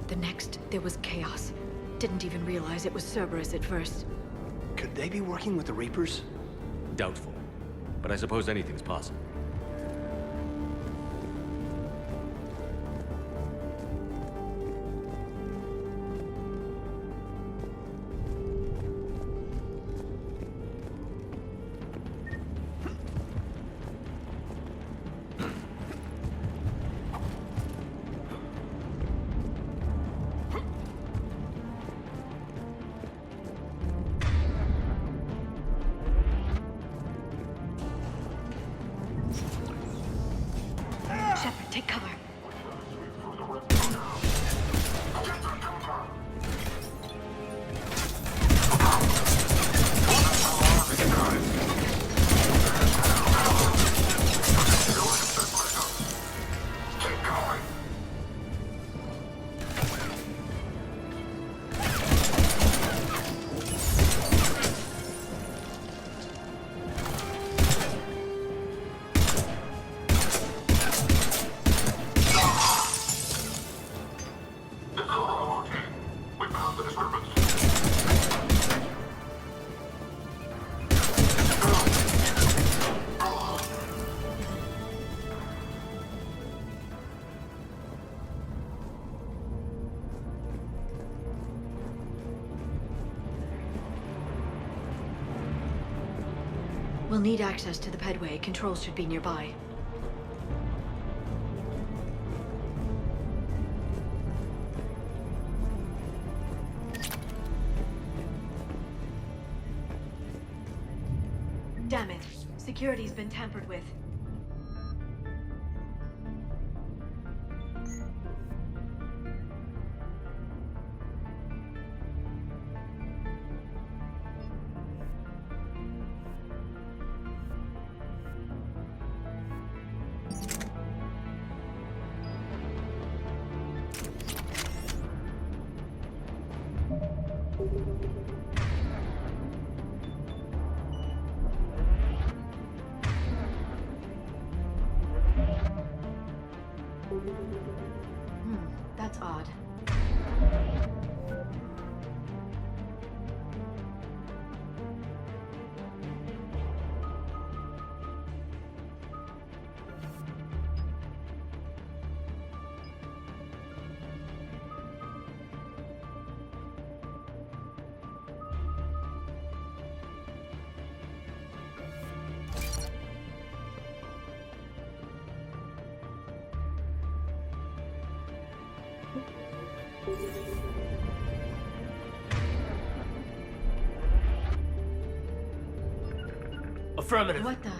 The next, there was chaos. Didn't even realize it was Cerberus at first. Could they be working with the Reapers? Doubtful. But I suppose anything's possible. Shepard, take cover. We'll need access to the pedway. Controls should be nearby. Damn it. Security's been tampered with. That's odd. Affirmative. What the?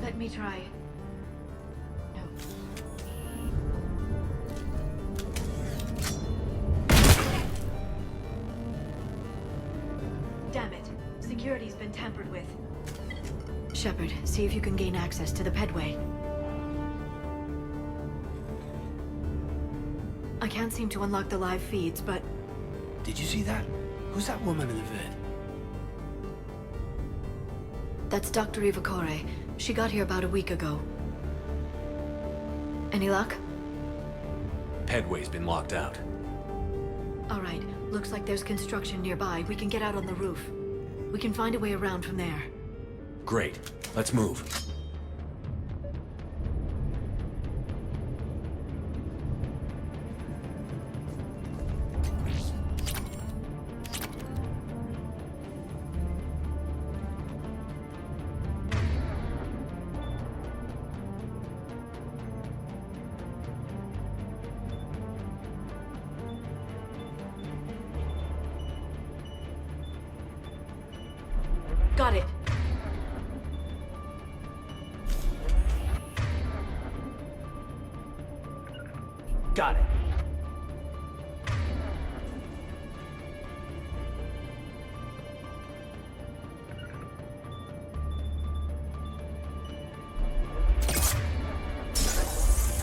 Let me try. No. Damn it. Security's been tampered with. Shepard, see if you can gain access to the pedway. I can't seem to unlock the live feeds, but... Did you see that? Who's that woman in the vid? That's Dr. Eva Kore. She got here about a week ago. Any luck? Pedway's been locked out. All right. Looks like there's construction nearby. We can get out on the roof. We can find a way around from there. Great. Let's move. Got it. Got it.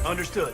Understood.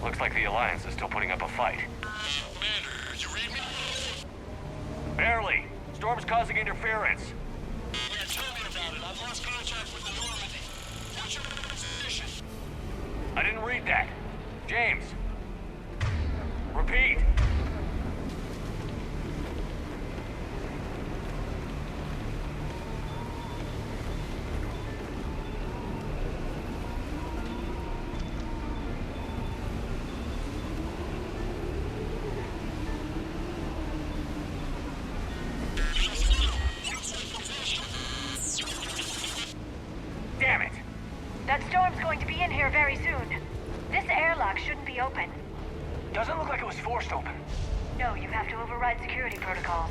Looks like the Alliance is still putting up a fight. Commander, you read me? Barely. Storm's causing interference. Yeah, tell me about it. I've lost contact with the Normandy. What's your position? I didn't read that. James. Repeat. Damn it. That storm's going to be in here very soon. This airlock shouldn't be open. Doesn't look like it was forced open. No, you have to override security protocols.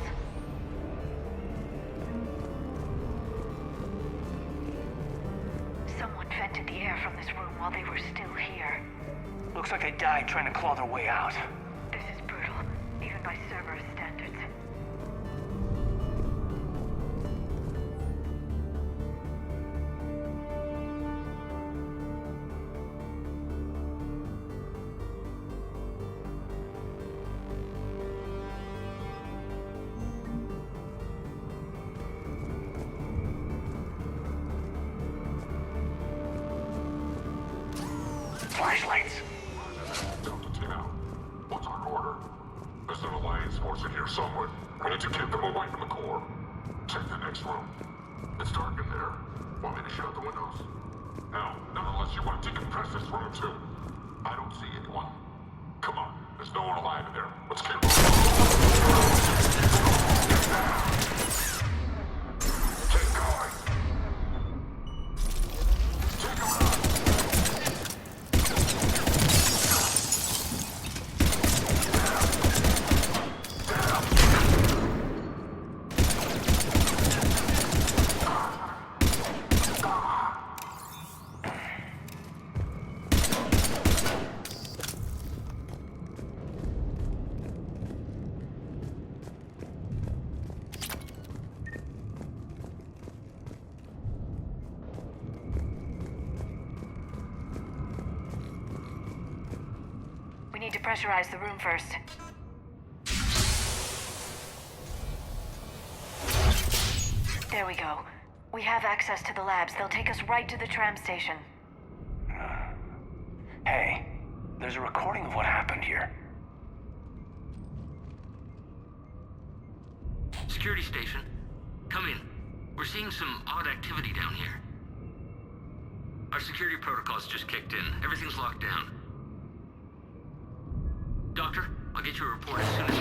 Someone vented the air from this room while they were still here. Looks like they died trying to claw their way out. This is brutal, even by Cerberus standards. Flashlights. Come to town. What's our order? Force in here somewhere. We need to keep them away from the core. Check the next room. It's dark in there. Want me to shut the windows? No, not unless you want to decompress this room too. I don't see anyone. Come on, there's no one alive in there. Let's keep moving. Keep going. Take them out. We need to pressurize the room first. There we go. We have access to the labs. They'll take us right to the tram station. Hey, there's a recording of what happened here. Security station. Come in. We're seeing some odd activity down here. Our security protocols just kicked in. Everything's locked down. Doctor, I'll get you a report as soon as...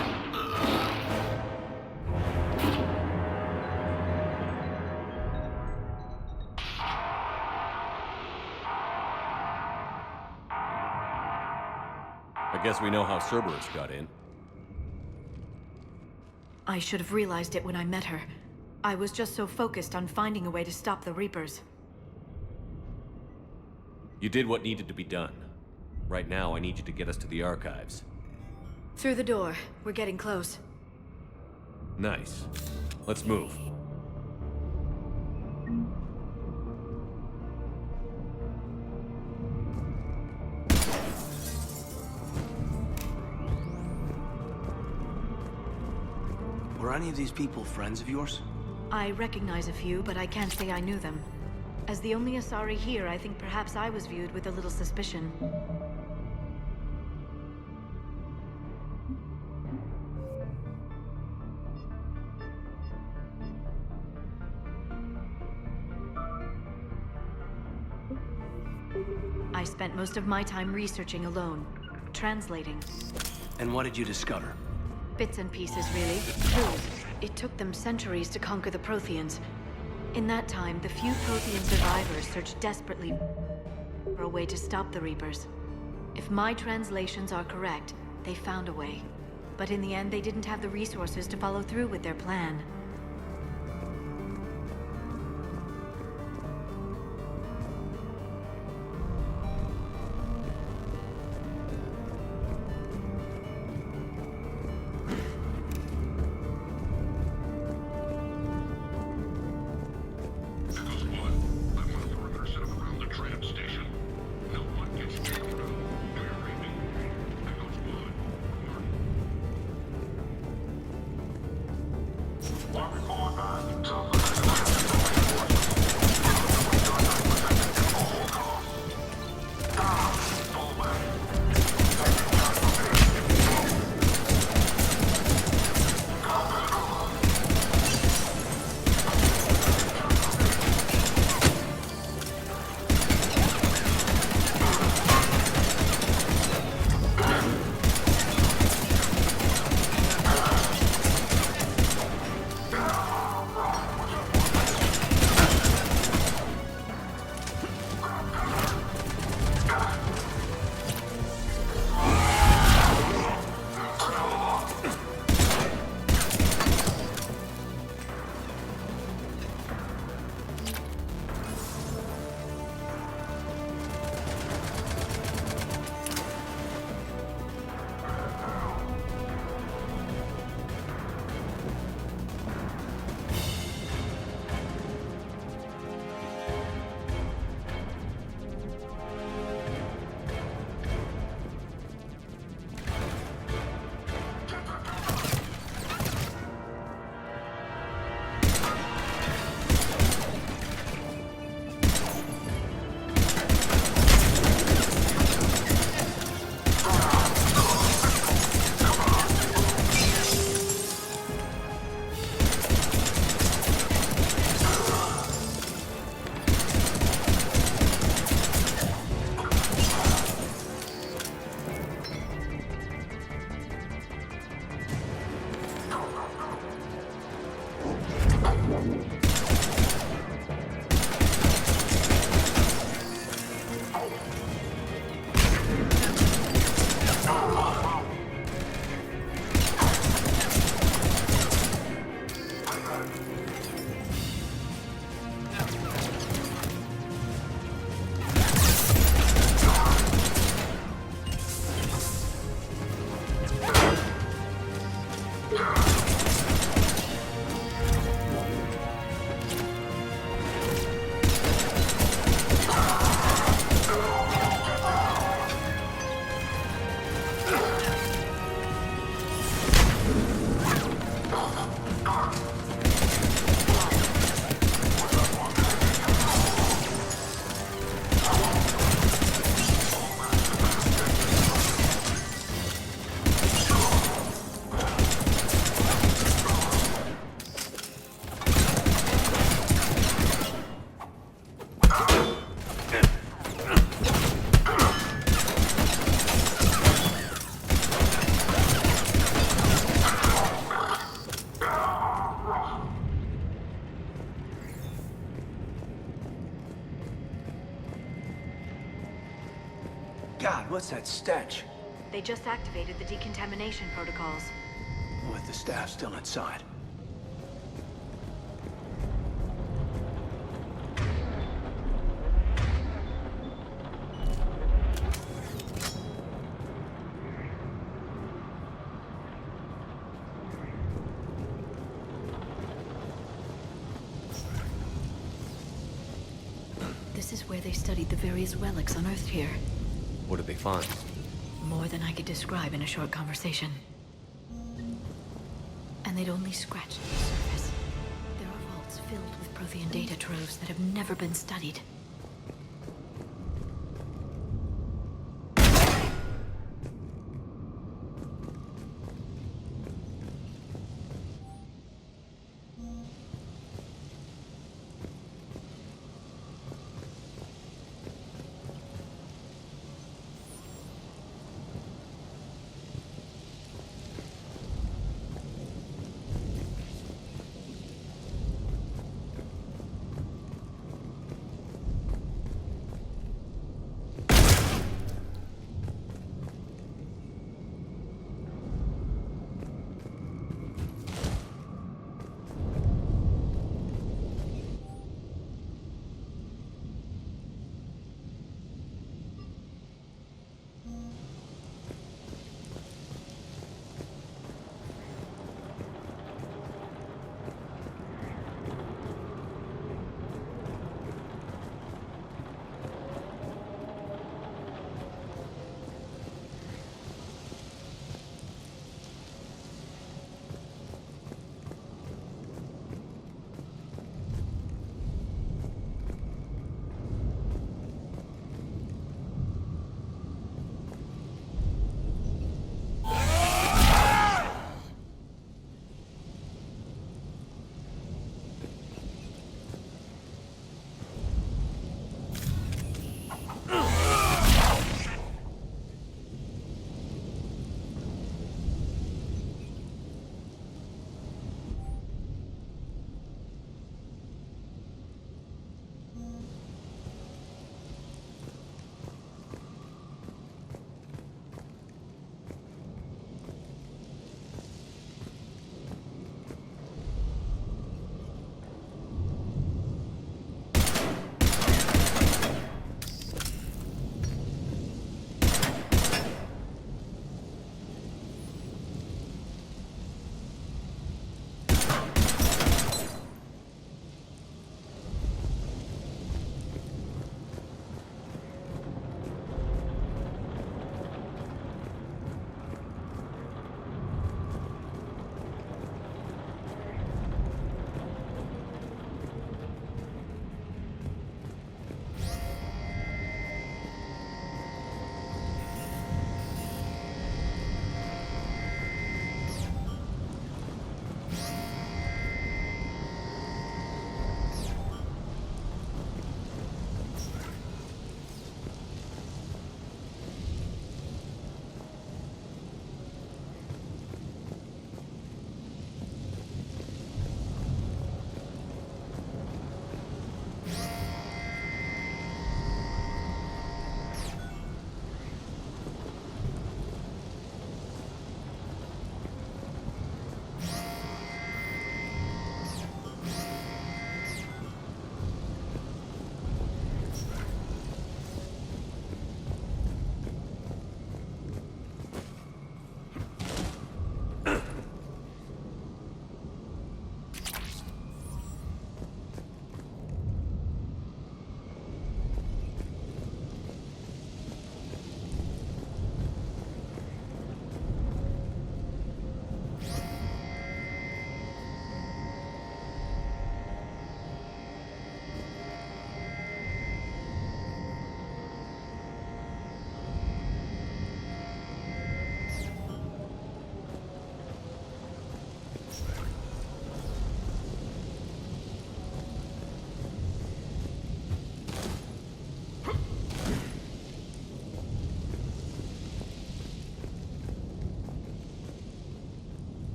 I guess we know how Cerberus got in. I should have realized it when I met her. I was just so focused on finding a way to stop the Reapers. You did what needed to be done. Right now, I need you to get us to the archives. Through the door. We're getting close. Nice. Let's move. Were any of these people friends of yours? I recognize a few, but I can't say I knew them. As the only Asari here, I think perhaps I was viewed with a little suspicion. I spent most of my time researching alone, translating. And what did you discover? Bits and pieces, really. Clues. It took them centuries to conquer the Protheans. In that time, the few Prothean survivors searched desperately for a way to stop the Reapers. If my translations are correct, they found a way. But in the end, they didn't have the resources to follow through with their plan. One God, what's that stench? They just activated the decontamination protocols. With the staff still inside. This is where they studied the various relics unearthed here. What did they find? More than I could describe in a short conversation. And they'd only scratched the surface. There are vaults filled with Prothean data troves that have never been studied.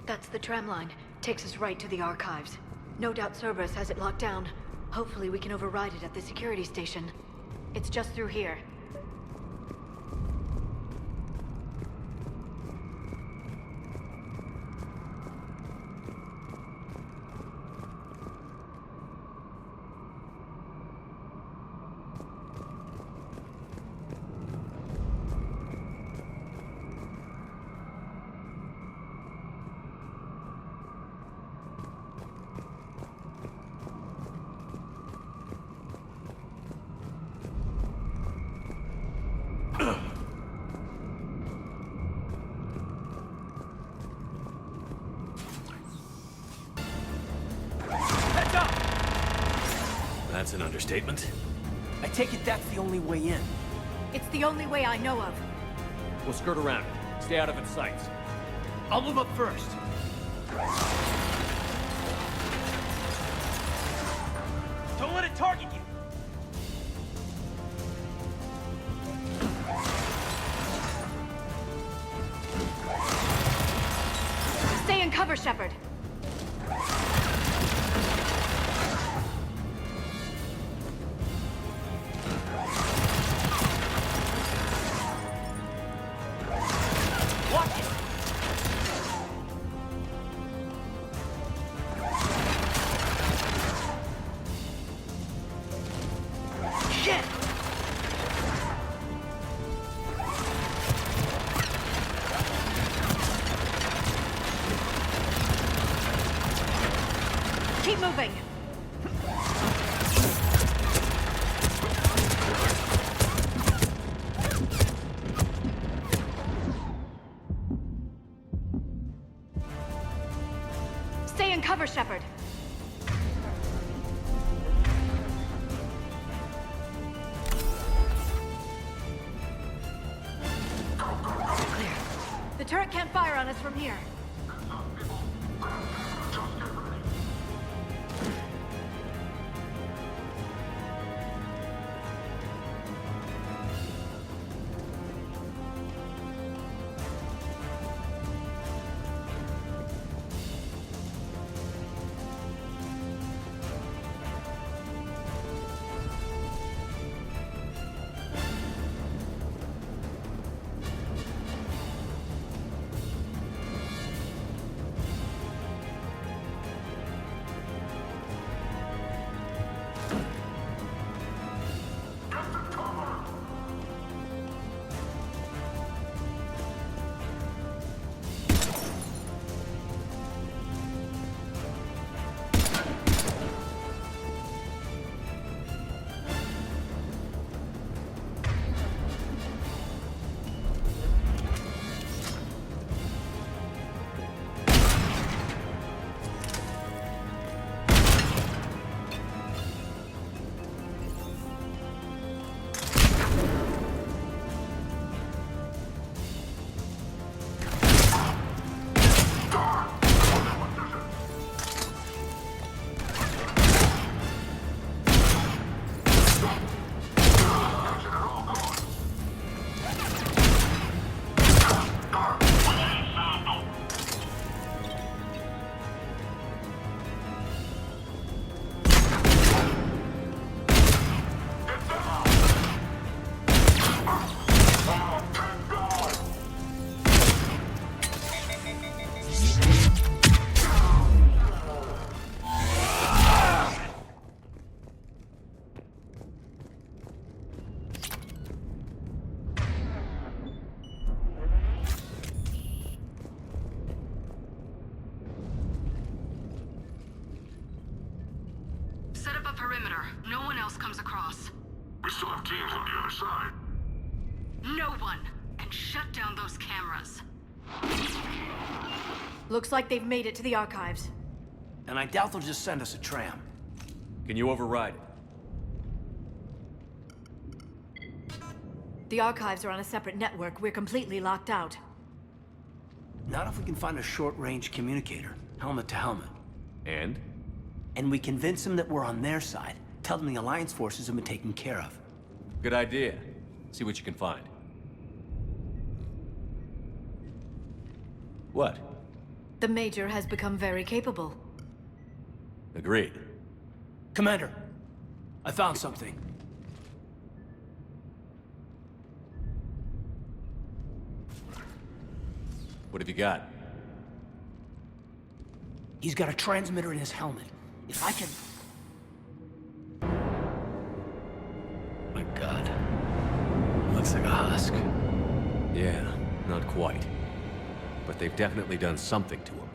That's the tram line. Takes us right to the archives. No doubt Cerberus has it locked down. Hopefully we can override it at the security station. It's just through here. That's an understatement. I take it that's the only way in. It's the only way I know of. We'll skirt around it. Stay out of its sights. I'll move up first. Don't let it target you! Stay in cover, Shepard. Keep moving. Stay in cover, Shepard. Clear. The turret can't fire on us from here. Set up a perimeter. No one else comes across. We still have teams on the other side. No one! And shut down those cameras. Looks like they've made it to the archives. And I doubt they'll just send us a tram. Can you override it? The archives are on a separate network. We're completely locked out. Not if we can find a short-range communicator, helmet to helmet. And? And we convince them that we're on their side. Tell them the Alliance forces have been taken care of. Good idea. See what you can find. What? The Major has become very capable. Agreed. Commander, I found something. What have you got? He's got a transmitter in his helmet. If I can... My God. Looks like a husk. Yeah, not quite. But they've definitely done something to him.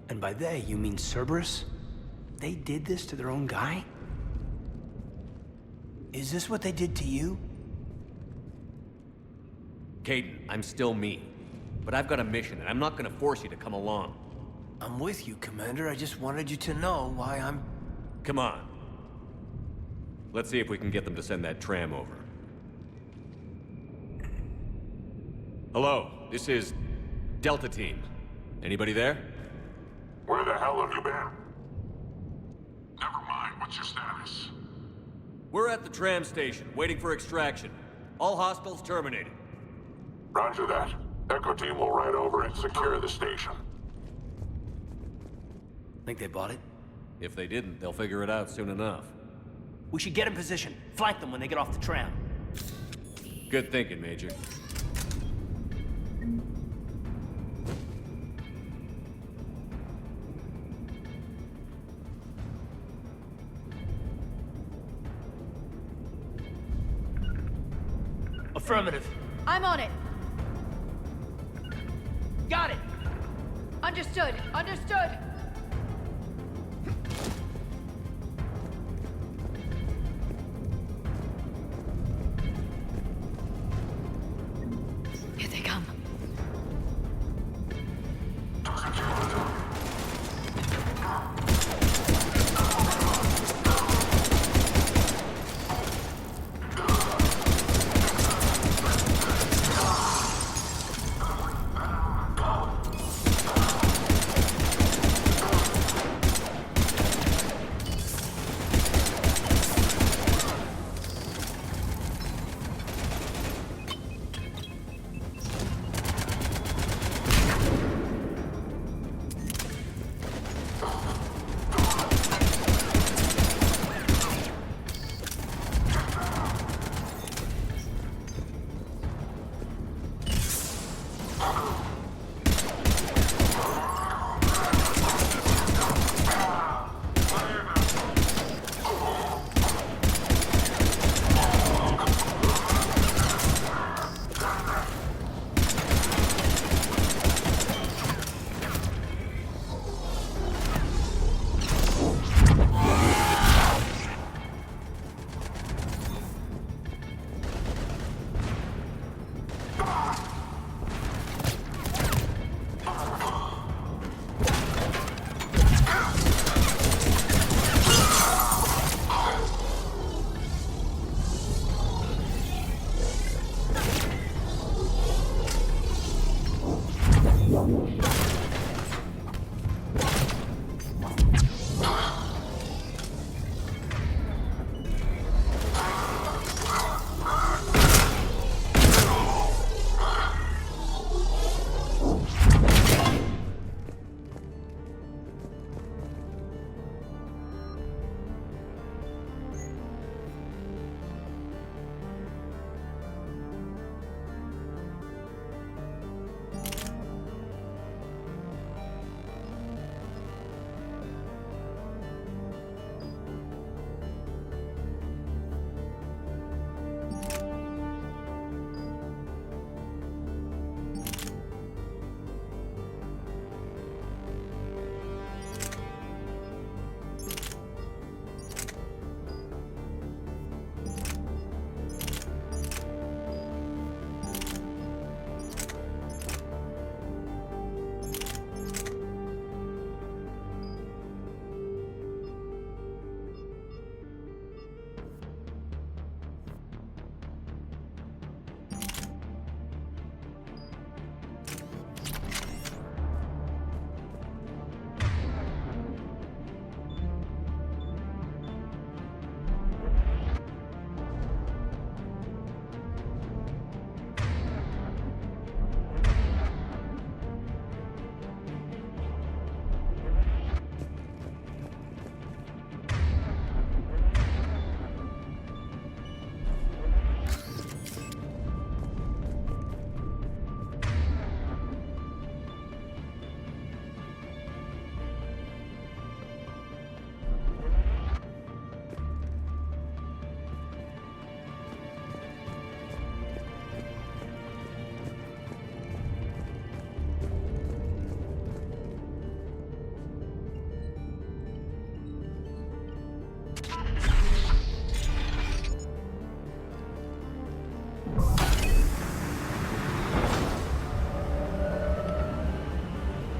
And by they, you mean Cerberus? They did this to their own guy? Is this what they did to you? Caden, I'm still me. But I've got a mission, and I'm not gonna force you to come along. I'm with you, Commander. I just wanted you to know why I'm... Come on. Let's see if we can get them to send that tram over. Hello, this is Delta Team. Anybody there? Where the hell have you been? Never mind, what's your status? We're at the tram station, waiting for extraction. All hostiles terminated. Roger that. Echo Team will ride over and secure the station. Think they bought it? If they didn't, they'll figure it out soon enough. We should get in position. Flank them when they get off the tram. Good thinking, Major. Affirmative. I'm on it. Got it! Understood. Understood. Here they come.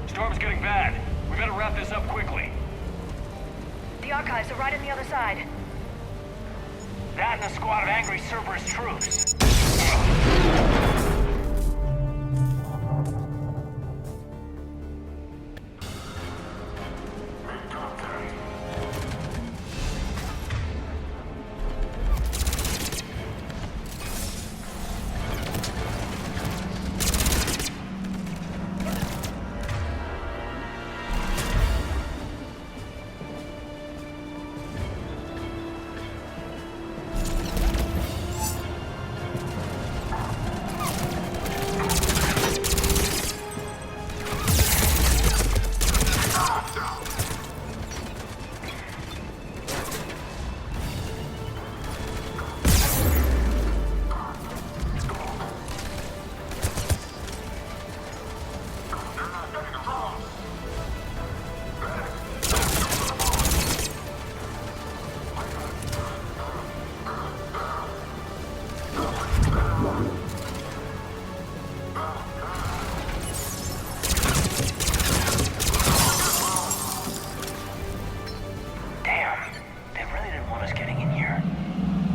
Storm's getting bad. We better wrap this up quickly. The archives are right on the other side. That and a squad of angry Cerberus troops.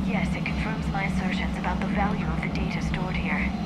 Yes, it confirms my assertions about the value of the data stored here.